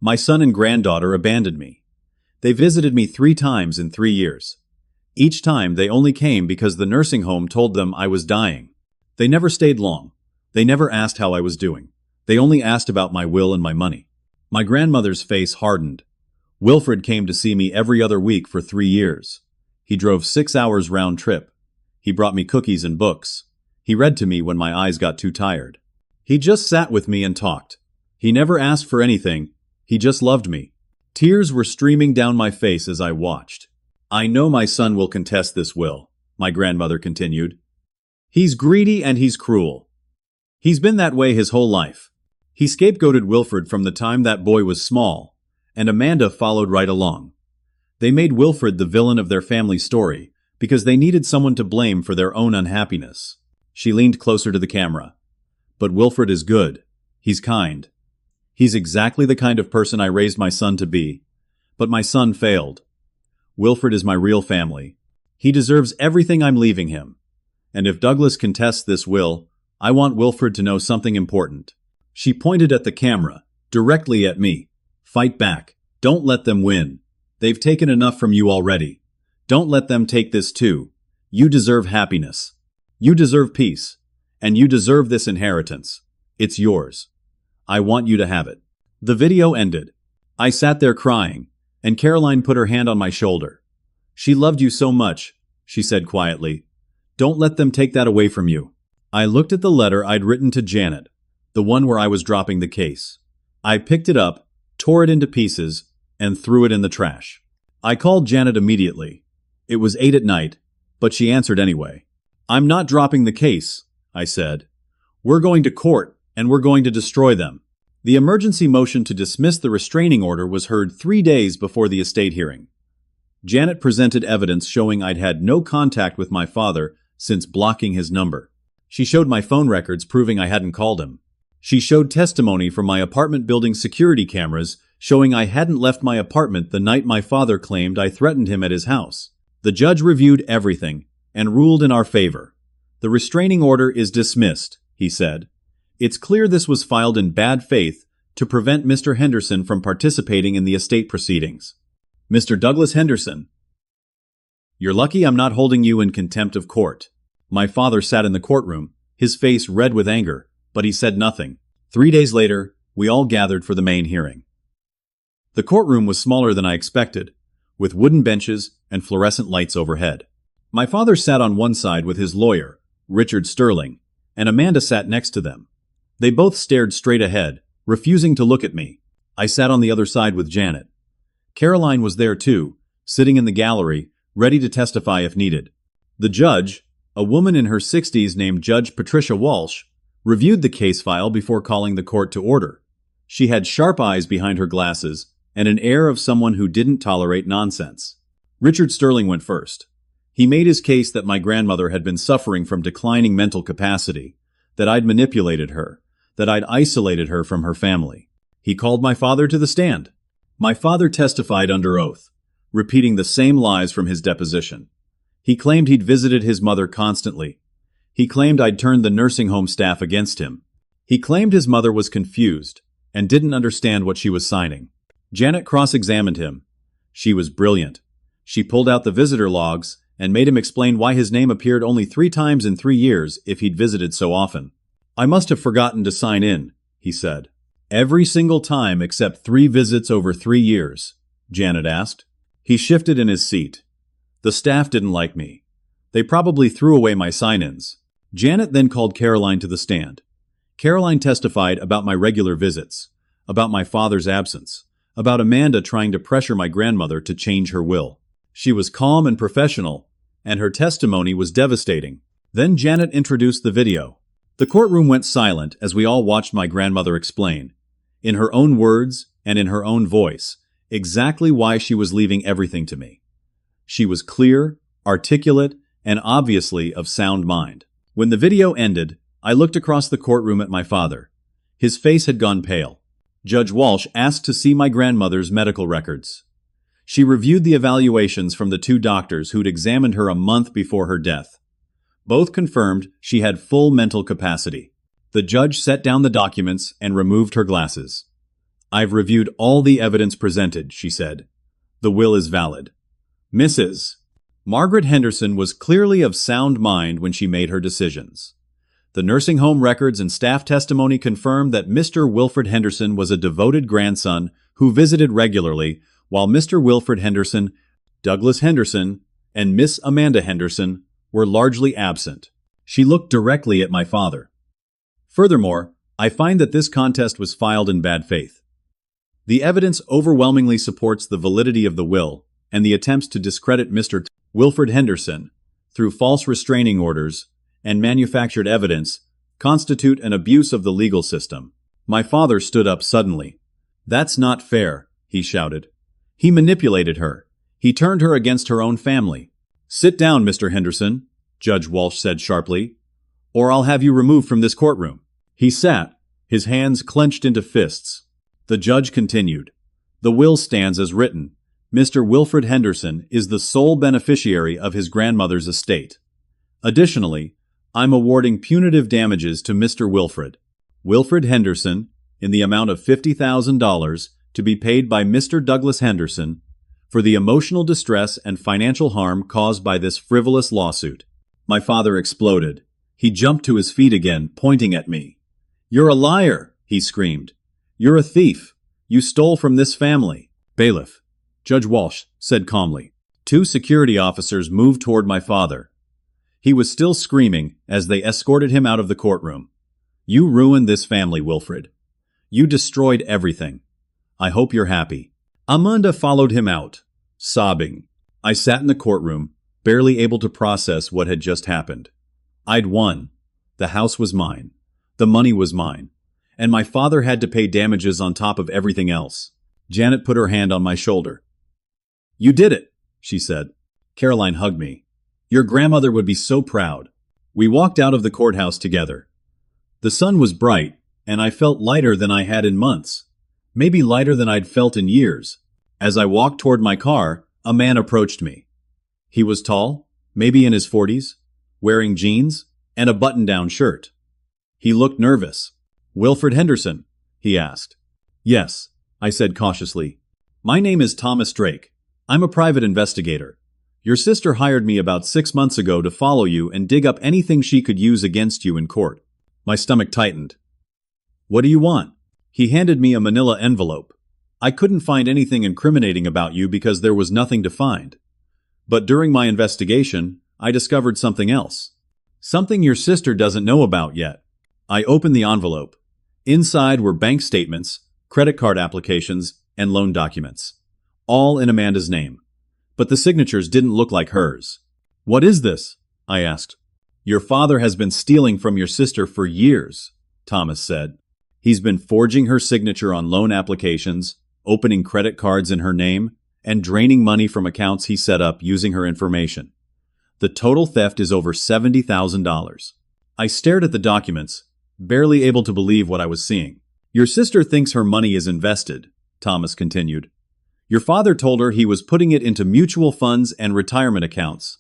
"My son and granddaughter abandoned me. They visited me 3 times in 3 years. Each time they only came because the nursing home told them I was dying. They never stayed long. They never asked how I was doing. They only asked about my will and my money." My grandmother's face hardened. "Wilfred came to see me every other week for 3 years. He drove 6 hours round trip. He brought me cookies and books. He read to me when my eyes got too tired. He just sat with me and talked. He never asked for anything. He just loved me." Tears were streaming down my face as I watched. "I know my son will contest this will," my grandmother continued. "He's greedy and he's cruel. He's been that way his whole life. He scapegoated Wilfred from the time that boy was small, and Amanda followed right along. They made Wilfred the villain of their family story because they needed someone to blame for their own unhappiness." She leaned closer to the camera. "But Wilfred is good. He's kind. He's exactly the kind of person I raised my son to be. But my son failed. Wilfred is my real family. He deserves everything I'm leaving him. And if Douglas contests this will, I want Wilfred to know something important." She pointed at the camera, directly at me. "Fight back. Don't let them win. They've taken enough from you already. Don't let them take this too. You deserve happiness. You deserve peace. And you deserve this inheritance. It's yours. I want you to have it." The video ended. I sat there crying, and Caroline put her hand on my shoulder. "She loved you so much," she said quietly. "Don't let them take that away from you." I looked at the letter I'd written to Janet, the one where I was dropping the case. I picked it up, tore it into pieces, and threw it in the trash. I called Janet immediately. It was 8 at night, but she answered anyway. "I'm not dropping the case," I said. "We're going to court, and we're going to destroy them." The emergency motion to dismiss the restraining order was heard 3 days before the estate hearing. Janet presented evidence showing I'd had no contact with my father since blocking his number. She showed my phone records proving I hadn't called him. She showed testimony from my apartment building security cameras showing I hadn't left my apartment the night my father claimed I threatened him at his house. The judge reviewed everything and ruled in our favor. "The restraining order is dismissed," he said. "It's clear this was filed in bad faith to prevent Mr. Henderson from participating in the estate proceedings. Mr. Douglas Henderson, you're lucky I'm not holding you in contempt of court." My father sat in the courtroom, his face red with anger, but he said nothing. 3 days later, we all gathered for the main hearing. The courtroom was smaller than I expected, with wooden benches and fluorescent lights overhead. My father sat on one side with his lawyer, Richard Sterling, and Amanda sat next to them. They both stared straight ahead, refusing to look at me. I sat on the other side with Janet. Caroline was there too, sitting in the gallery, ready to testify if needed. The judge, a woman in her 60s named Judge Patricia Walsh, reviewed the case file before calling the court to order. She had sharp eyes behind her glasses and an air of someone who didn't tolerate nonsense. Richard Sterling went first. He made his case that my grandmother had been suffering from declining mental capacity, that I'd manipulated her, that I'd isolated her from her family. He called my father to the stand. My father testified under oath, repeating the same lies from his deposition. He claimed he'd visited his mother constantly. He claimed I'd turned the nursing home staff against him. He claimed his mother was confused and didn't understand what she was signing. Janet cross-examined him. She was brilliant. She pulled out the visitor logs and made him explain why his name appeared only 3 times in 3 years if he'd visited so often. "I must have forgotten to sign in," he said. "Every single time except 3 visits over 3 years, Janet asked. He shifted in his seat. "The staff didn't like me. They probably threw away my sign-ins." Janet then called Caroline to the stand. Caroline testified about my regular visits, about my father's absence, about Amanda trying to pressure my grandmother to change her will. She was calm and professional, and her testimony was devastating. Then Janet introduced the video. The courtroom went silent as we all watched my grandmother explain, in her own words and in her own voice, exactly why she was leaving everything to me. She was clear, articulate, and obviously of sound mind. When the video ended, I looked across the courtroom at my father. His face had gone pale. Judge Walsh asked to see my grandmother's medical records. She reviewed the evaluations from the 2 doctors who'd examined her a month before her death. Both confirmed she had full mental capacity. The judge set down the documents and removed her glasses. "I've reviewed all the evidence presented," she said. "The will is valid." Mrs. Margaret Henderson was clearly of sound mind when she made her decisions. The nursing home records and staff testimony confirmed that Mr. Wilfred Henderson was a devoted grandson who visited regularly, while Mr. Wilfred Henderson, Douglas Henderson, and Miss Amanda Henderson were largely absent. She looked directly at my father. Furthermore, I find that this contest was filed in bad faith. The evidence overwhelmingly supports the validity of the will, and the attempts to discredit Mr. Wilfred Henderson through false restraining orders and manufactured evidence constitute an abuse of the legal system. My father stood up suddenly. "That's not fair," he shouted. "He manipulated her. He turned her against her own family." "Sit down, Mr. Henderson," Judge Walsh said sharply, "or I'll have you removed from this courtroom." He sat, his hands clenched into fists. The judge continued. "The will stands as written. Mr. Wilfred Henderson is the sole beneficiary of his grandmother's estate. Additionally, I'm awarding punitive damages to Mr. Wilfred Henderson, in the amount of $50,000 to be paid by Mr. Douglas Henderson for the emotional distress and financial harm caused by this frivolous lawsuit." My father exploded. He jumped to his feet again, pointing at me. "You're a liar," he screamed. "You're a thief. You stole from this family." "Bailiff," Judge Walsh said calmly. 2 security officers moved toward my father. He was still screaming as they escorted him out of the courtroom. "You ruined this family, Wilfred. You destroyed everything. I hope you're happy." Amanda followed him out, sobbing. I sat in the courtroom, barely able to process what had just happened. I'd won. The house was mine. The money was mine. And my father had to pay damages on top of everything else. Janet put her hand on my shoulder. "You did it," she said. Caroline hugged me. "Your grandmother would be so proud." We walked out of the courthouse together. The sun was bright, and I felt lighter than I had in months. Maybe lighter than I'd felt in years. As I walked toward my car, a man approached me. He was tall, maybe in his 40s, wearing jeans and a button-down shirt. He looked nervous. "Wilfred Henderson?" he asked. "Yes," I said cautiously. "My name is Thomas Drake. I'm a private investigator. Your sister hired me about 6 months ago to follow you and dig up anything she could use against you in court." My stomach tightened. "What do you want?" He handed me a manila envelope. "I couldn't find anything incriminating about you because there was nothing to find. But during my investigation, I discovered something else. Something your sister doesn't know about yet." I opened the envelope. Inside were bank statements, credit card applications, and loan documents. All in Amanda's name. But the signatures didn't look like hers. "What is this?" I asked. "Your father has been stealing from your sister for years," Thomas said. "He's been forging her signature on loan applications, opening credit cards in her name, and draining money from accounts he set up using her information. The total theft is over $70,000. I stared at the documents, barely able to believe what I was seeing. "Your sister thinks her money is invested," Thomas continued. Your father told her he was putting it into mutual funds and retirement accounts.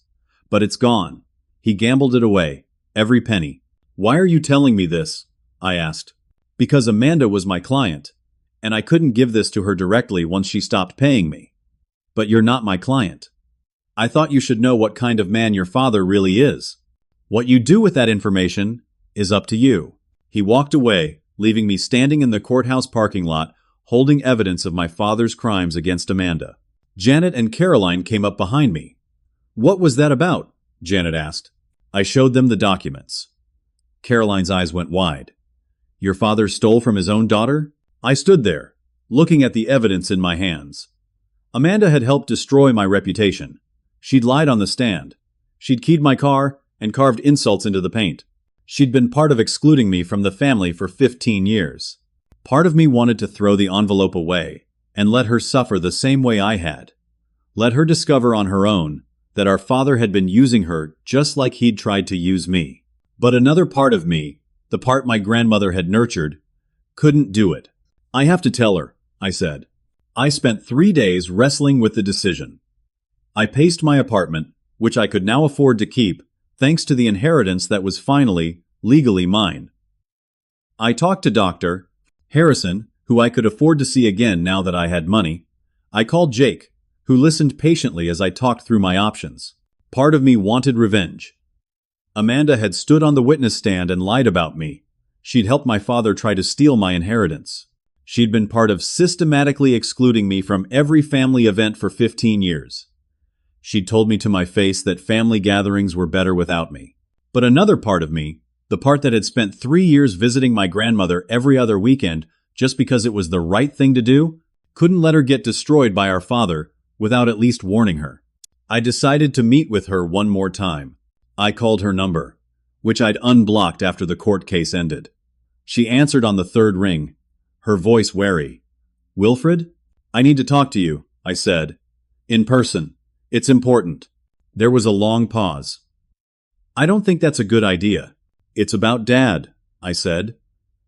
But it's gone. He gambled it away. Every penny. Why are you telling me this? I asked. Because Amanda was my client, and I couldn't give this to her directly once she stopped paying me. But you're not my client. I thought you should know what kind of man your father really is. What you do with that information is up to you. He walked away, leaving me standing in the courthouse parking lot, holding evidence of my father's crimes against Amanda. Janet and Caroline came up behind me. What was that about? Janet asked. I showed them the documents. Caroline's eyes went wide. Your father stole from his own daughter? I stood there, looking at the evidence in my hands. Amanda had helped destroy my reputation. She'd lied on the stand. She'd keyed my car and carved insults into the paint. She'd been part of excluding me from the family for 15 years. Part of me wanted to throw the envelope away and let her suffer the same way I had. Let her discover on her own that our father had been using her just like he'd tried to use me. But another part of me, the part my grandmother had nurtured, couldn't do it. I have to tell her, I said. I spent 3 days wrestling with the decision. I paced my apartment, which I could now afford to keep, thanks to the inheritance that was finally, legally mine. I talked to Dr. Harrison, who I could afford to see again now that I had money. I called Jake, who listened patiently as I talked through my options. Part of me wanted revenge. Amanda had stood on the witness stand and lied about me. She'd helped my father try to steal my inheritance. She'd been part of systematically excluding me from every family event for 15 years. She'd told me to my face that family gatherings were better without me. But another part of me, the part that had spent 3 years visiting my grandmother every other weekend just because it was the right thing to do, couldn't let her get destroyed by our father without at least warning her. I decided to meet with her one more time. I called her number, which I'd unblocked after the court case ended. She answered on the third ring, her voice wary. Wilfred? I need to talk to you, I said. In person. It's important. There was a long pause. I don't think that's a good idea. It's about Dad, I said.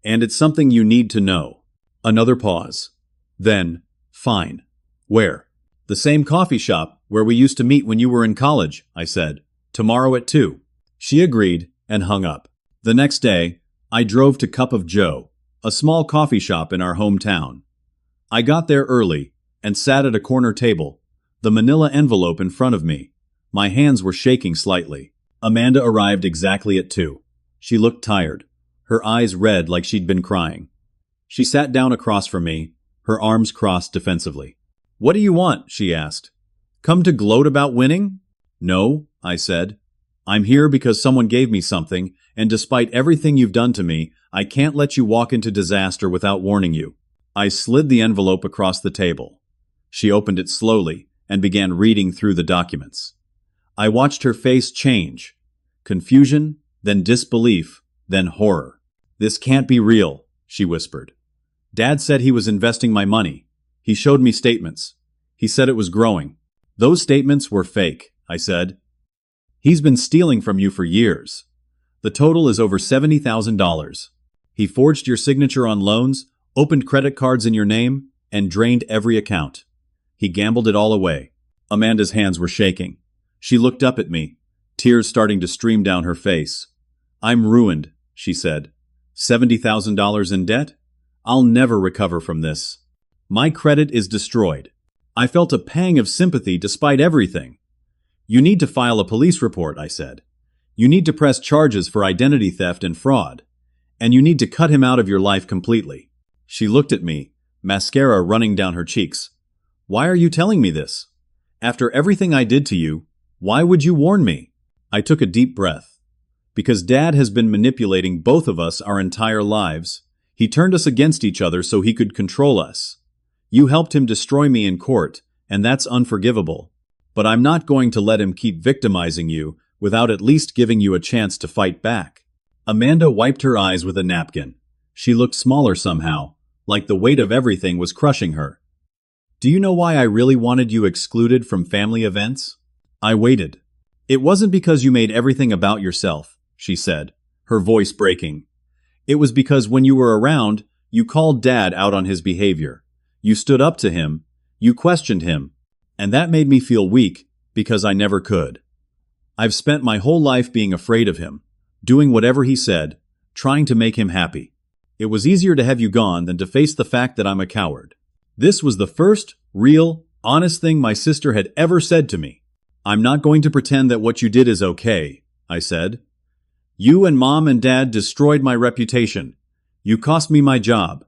And it's something you need to know. Another pause. Then, fine. Where? The same coffee shop where we used to meet when you were in college, I said. Tomorrow at 2. She agreed and hung up. The next day, I drove to Cup of Joe, a small coffee shop in our hometown. I got there early and sat at a corner table, the manila envelope in front of me. My hands were shaking slightly. Amanda arrived exactly at 2. She looked tired, her eyes red like she'd been crying. She sat down across from me, her arms crossed defensively. What do you want? She asked. Come to gloat about winning? No, I said. I'm here because someone gave me something, and despite everything you've done to me, I can't let you walk into disaster without warning you. I slid the envelope across the table. She opened it slowly and began reading through the documents. I watched her face change. Confusion, then disbelief, then horror. This can't be real, she whispered. Dad said he was investing my money. He showed me statements. He said it was growing. Those statements were fake, I said. He's been stealing from you for years. The total is over $70,000. He forged your signature on loans, opened credit cards in your name, and drained every account. He gambled it all away. Amanda's hands were shaking. She looked up at me, tears starting to stream down her face. I'm ruined, she said. $70,000 in debt? I'll never recover from this. My credit is destroyed. I felt a pang of sympathy despite everything. You need to file a police report, I said. You need to press charges for identity theft and fraud. And you need to cut him out of your life completely. She looked at me, mascara running down her cheeks. Why are you telling me this? After everything I did to you, why would you warn me? I took a deep breath. Because Dad has been manipulating both of us our entire lives. He turned us against each other so he could control us. You helped him destroy me in court, and that's unforgivable. But I'm not going to let him keep victimizing you without at least giving you a chance to fight back. Amanda wiped her eyes with a napkin. She looked smaller somehow, like the weight of everything was crushing her. Do you know why I really wanted you excluded from family events? I waited. It wasn't because you made everything about yourself, she said, her voice breaking. It was because when you were around, you called Dad out on his behavior. You stood up to him. You questioned him, and that made me feel weak because I never could. I've spent my whole life being afraid of him, doing whatever he said, trying to make him happy. It was easier to have you gone than to face the fact that I'm a coward. This was the first, real, honest thing my sister had ever said to me. I'm not going to pretend that what you did is okay, I said. You and Mom and Dad destroyed my reputation. You cost me my job.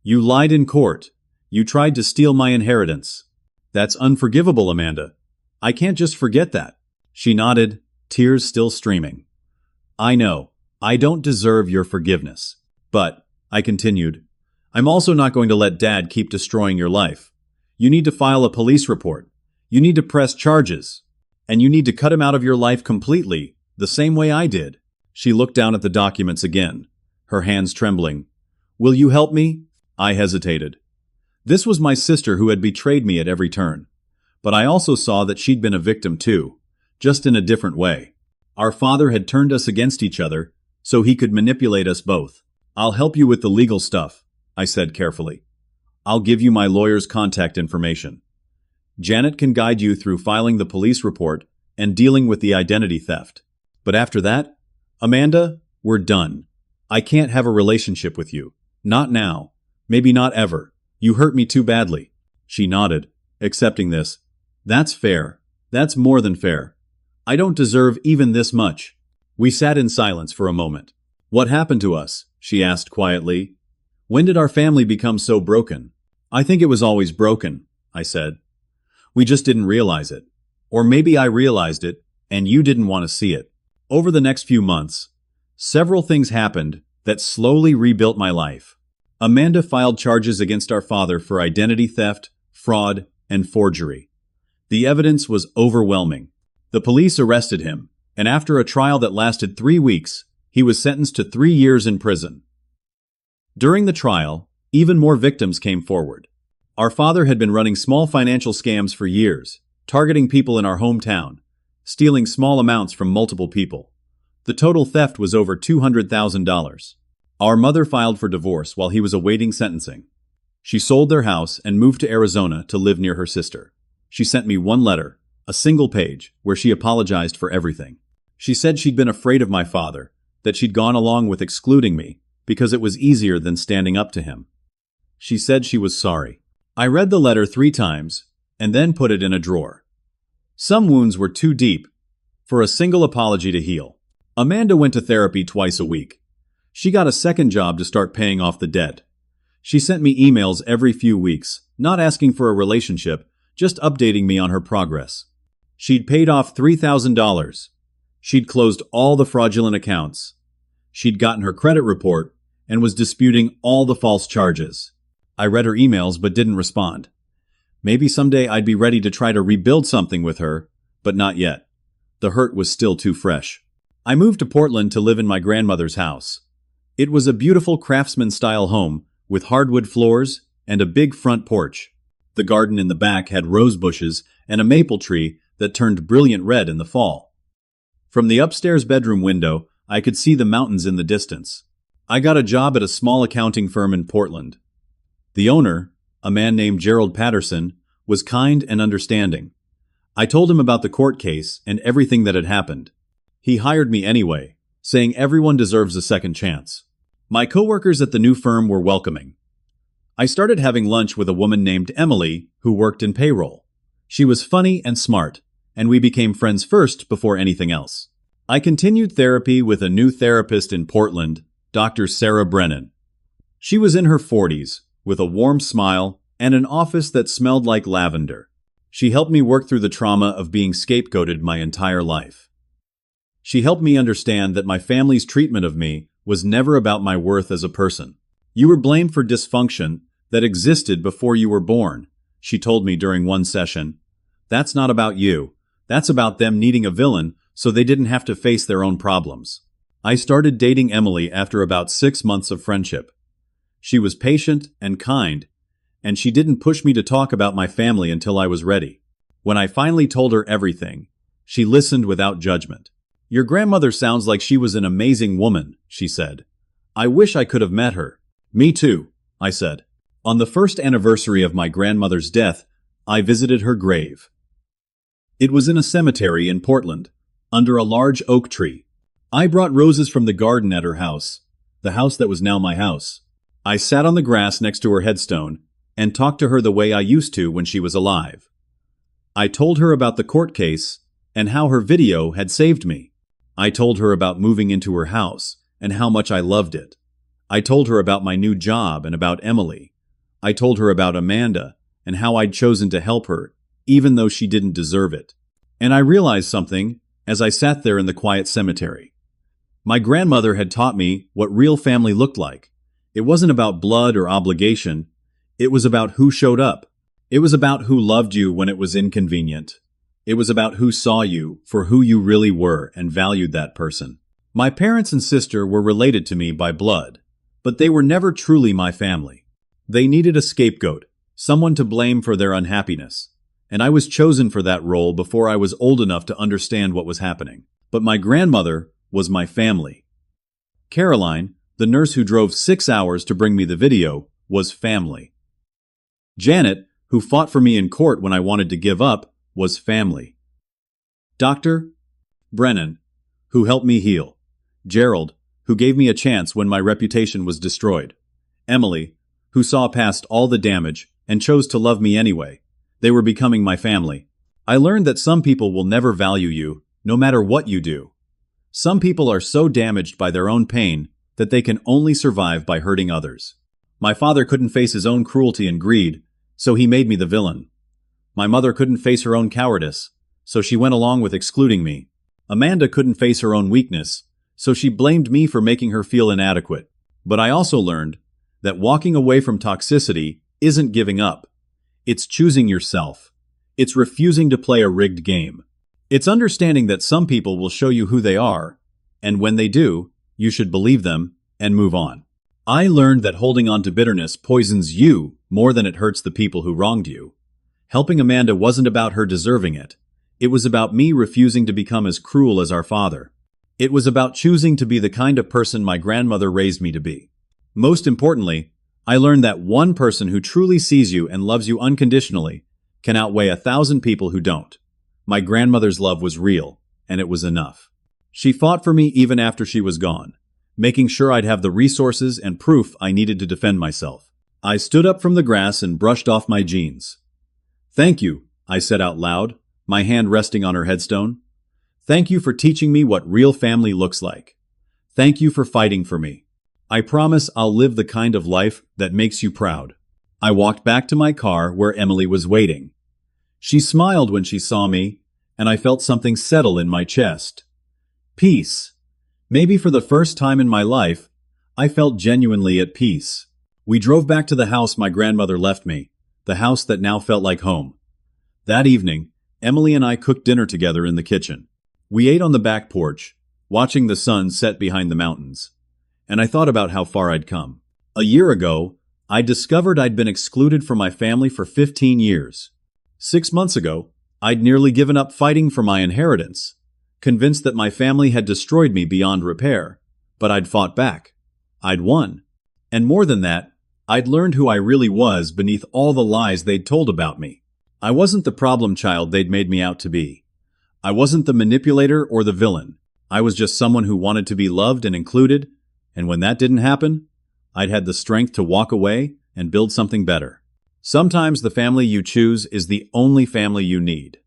You lied in court. You tried to steal my inheritance. That's unforgivable, Amanda. I can't just forget that. She nodded, tears still streaming. I know. I don't deserve your forgiveness. But, I continued, I'm also not going to let Dad keep destroying your life. You need to file a police report. You need to press charges. And you need to cut him out of your life completely, the same way I did. She looked down at the documents again, her hands trembling. Will you help me? I hesitated. This was my sister who had betrayed me at every turn. But I also saw that she'd been a victim too, just in a different way. Our father had turned us against each other, so he could manipulate us both. I'll help you with the legal stuff, I said carefully. I'll give you my lawyer's contact information. Janet can guide you through filing the police report and dealing with the identity theft. But after that, Amanda, we're done. I can't have a relationship with you. Not now. Maybe not ever. You hurt me too badly. She nodded, accepting this. That's fair. That's more than fair. I don't deserve even this much. We sat in silence for a moment. What happened to us? She asked quietly. When did our family become so broken? I think it was always broken, I said. We just didn't realize it. Or maybe I realized it, and you didn't want to see it. Over the next few months, several things happened that slowly rebuilt my life. Amanda filed charges against our father for identity theft, fraud, and forgery. The evidence was overwhelming. The police arrested him, and after a trial that lasted 3 weeks, he was sentenced to 3 years in prison. During the trial, even more victims came forward. Our father had been running small financial scams for years, targeting people in our hometown, stealing small amounts from multiple people. The total theft was over $200,000. Our mother filed for divorce while he was awaiting sentencing. She sold their house and moved to Arizona to live near her sister. She sent me one letter, a single page, where she apologized for everything. She said she'd been afraid of my father, that she'd gone along with excluding me because it was easier than standing up to him. She said she was sorry. I read the letter 3 times and then put it in a drawer. Some wounds were too deep for a single apology to heal. Amanda went to therapy twice a week. She got a second job to start paying off the debt. She sent me emails every few weeks, not asking for a relationship, just updating me on her progress. She'd paid off $3,000. She'd closed all the fraudulent accounts. She'd gotten her credit report and was disputing all the false charges. I read her emails but didn't respond. Maybe someday I'd be ready to try to rebuild something with her, but not yet. The hurt was still too fresh. I moved to Portland to live in my grandmother's house. It was a beautiful craftsman-style home with hardwood floors and a big front porch. The garden in the back had rose bushes and a maple tree that turned brilliant red in the fall. From the upstairs bedroom window, I could see the mountains in the distance. I got a job at a small accounting firm in Portland. The owner, a man named Gerald Patterson, was kind and understanding. I told him about the court case and everything that had happened. He hired me anyway, saying everyone deserves a second chance. My coworkers at the new firm were welcoming. I started having lunch with a woman named Emily who worked in payroll. She was funny and smart, and we became friends first before anything else. I continued therapy with a new therapist in Portland, Dr. Sarah Brennan. She was in her 40s, with a warm smile and an office that smelled like lavender. She helped me work through the trauma of being scapegoated my entire life. She helped me understand that my family's treatment of me was never about my worth as a person. You were blamed for dysfunction that existed before you were born, she told me during one session. That's not about you. That's about them needing a villain so they didn't have to face their own problems. I started dating Emily after about 6 months of friendship. She was patient and kind, and she didn't push me to talk about my family until I was ready. When I finally told her everything, she listened without judgment. Your grandmother sounds like she was an amazing woman, she said. I wish I could have met her. Me too, I said. On the first anniversary of my grandmother's death, I visited her grave. It was in a cemetery in Portland, under a large oak tree. I brought roses from the garden at her house, the house that was now my house. I sat on the grass next to her headstone and talked to her the way I used to when she was alive. I told her about the court case and how her video had saved me. I told her about moving into her house and how much I loved it. I told her about my new job and about Emily. I told her about Amanda and how I'd chosen to help her, even though she didn't deserve it. And I realized something as I sat there in the quiet cemetery. My grandmother had taught me what real family looked like. It wasn't about blood or obligation. It was about who showed up. It was about who loved you when it was inconvenient. It was about who saw you for who you really were and valued that person. My parents and sister were related to me by blood, but they were never truly my family. They needed a scapegoat, someone to blame for their unhappiness, and I was chosen for that role before I was old enough to understand what was happening. But my grandmother was my family. Caroline, the nurse who drove 6 hours to bring me the video, was family. Janet, who fought for me in court when I wanted to give up, was family. Dr. Brennan, who helped me heal. Gerald, who gave me a chance when my reputation was destroyed. Emily, who saw past all the damage and chose to love me anyway. They were becoming my family. I learned that some people will never value you, no matter what you do. Some people are so damaged by their own pain that they can only survive by hurting others. My father couldn't face his own cruelty and greed, so he made me the villain. My mother couldn't face her own cowardice, so she went along with excluding me. Amanda couldn't face her own weakness, so she blamed me for making her feel inadequate. But I also learned that walking away from toxicity isn't giving up. It's choosing yourself. It's refusing to play a rigged game. It's understanding that some people will show you who they are, and when they do, you should believe them and move on. I learned that holding on to bitterness poisons you more than it hurts the people who wronged you. Helping Amanda wasn't about her deserving it. It was about me refusing to become as cruel as our father. It was about choosing to be the kind of person my grandmother raised me to be. Most importantly, I learned that one person who truly sees you and loves you unconditionally can outweigh 1,000 people who don't. My grandmother's love was real, and it was enough. She fought for me even after she was gone, making sure I'd have the resources and proof I needed to defend myself. I stood up from the grass and brushed off my jeans. "Thank you," I said out loud, my hand resting on her headstone. "Thank you for teaching me what real family looks like. Thank you for fighting for me. I promise I'll live the kind of life that makes you proud." I walked back to my car where Emily was waiting. She smiled when she saw me, and I felt something settle in my chest. Peace. Maybe for the first time in my life, I felt genuinely at peace. We drove back to the house my grandmother left me, the house that now felt like home. That evening, Emily and I cooked dinner together in the kitchen. We ate on the back porch, watching the sun set behind the mountains. And I thought about how far I'd come. A year ago, I discovered I'd been excluded from my family for 15 years. 6 months ago, I'd nearly given up fighting for my inheritance, convinced that my family had destroyed me beyond repair. But I'd fought back. I'd won. And more than that, I'd learned who I really was beneath all the lies they'd told about me. I wasn't the problem child they'd made me out to be. I wasn't the manipulator or the villain. I was just someone who wanted to be loved and included, and when that didn't happen, I'd had the strength to walk away and build something better. Sometimes the family you choose is the only family you need.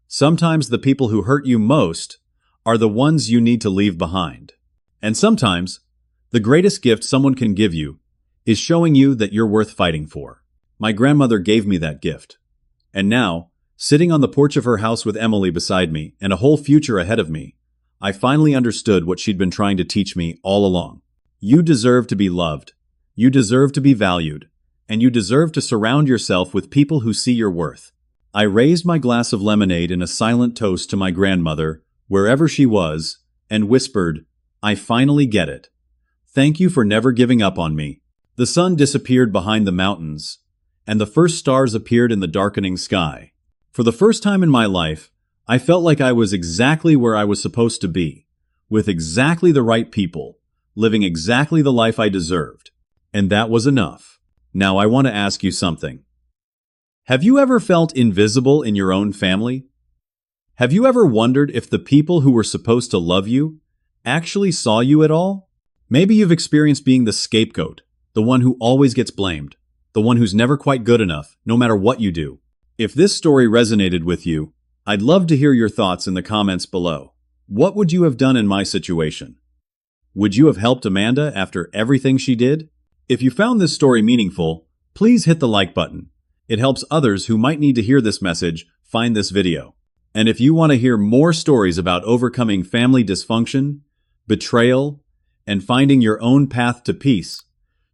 Sometimes the people who hurt you most are the ones you need to leave behind. And sometimes, the greatest gift someone can give you is showing you that you're worth fighting for. My grandmother gave me that gift. And now, sitting on the porch of her house with Emily beside me and a whole future ahead of me, I finally understood what she'd been trying to teach me all along. You deserve to be loved. You deserve to be valued. And you deserve to surround yourself with people who see your worth. I raised my glass of lemonade in a silent toast to my grandmother, wherever she was, and whispered, "I finally get it. Thank you for never giving up on me." The sun disappeared behind the mountains, and the first stars appeared in the darkening sky. For the first time in my life, I felt like I was exactly where I was supposed to be, with exactly the right people, living exactly the life I deserved. And that was enough. Now I want to ask you something. Have you ever felt invisible in your own family? Have you ever wondered if the people who were supposed to love you actually saw you at all? Maybe you've experienced being the scapegoat, the one who always gets blamed, the one who's never quite good enough, no matter what you do. If this story resonated with you, I'd love to hear your thoughts in the comments below. What would you have done in my situation? Would you have helped Amanda after everything she did? If you found this story meaningful, please hit the like button. It helps others who might need to hear this message find this video. And if you want to hear more stories about overcoming family dysfunction, betrayal, and finding your own path to peace,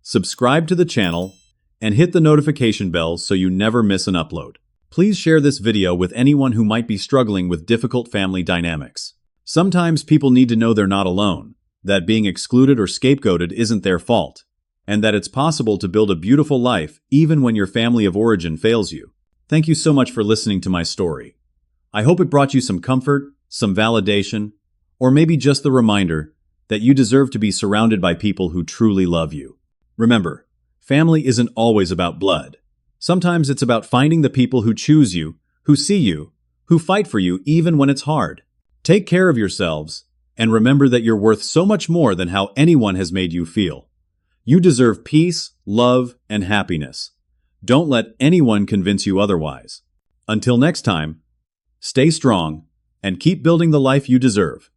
subscribe to the channel and hit the notification bell so you never miss an upload. Please share this video with anyone who might be struggling with difficult family dynamics. Sometimes people need to know they're not alone, that being excluded or scapegoated isn't their fault, and that it's possible to build a beautiful life even when your family of origin fails you. Thank you so much for listening to my story. I hope it brought you some comfort, some validation, or maybe just the reminder that you deserve to be surrounded by people who truly love you. Remember, family isn't always about blood. Sometimes it's about finding the people who choose you, who see you, who fight for you even when it's hard. Take care of yourselves, and remember that you're worth so much more than how anyone has made you feel. You deserve peace, love, and happiness. Don't let anyone convince you otherwise. Until next time, stay strong and keep building the life you deserve.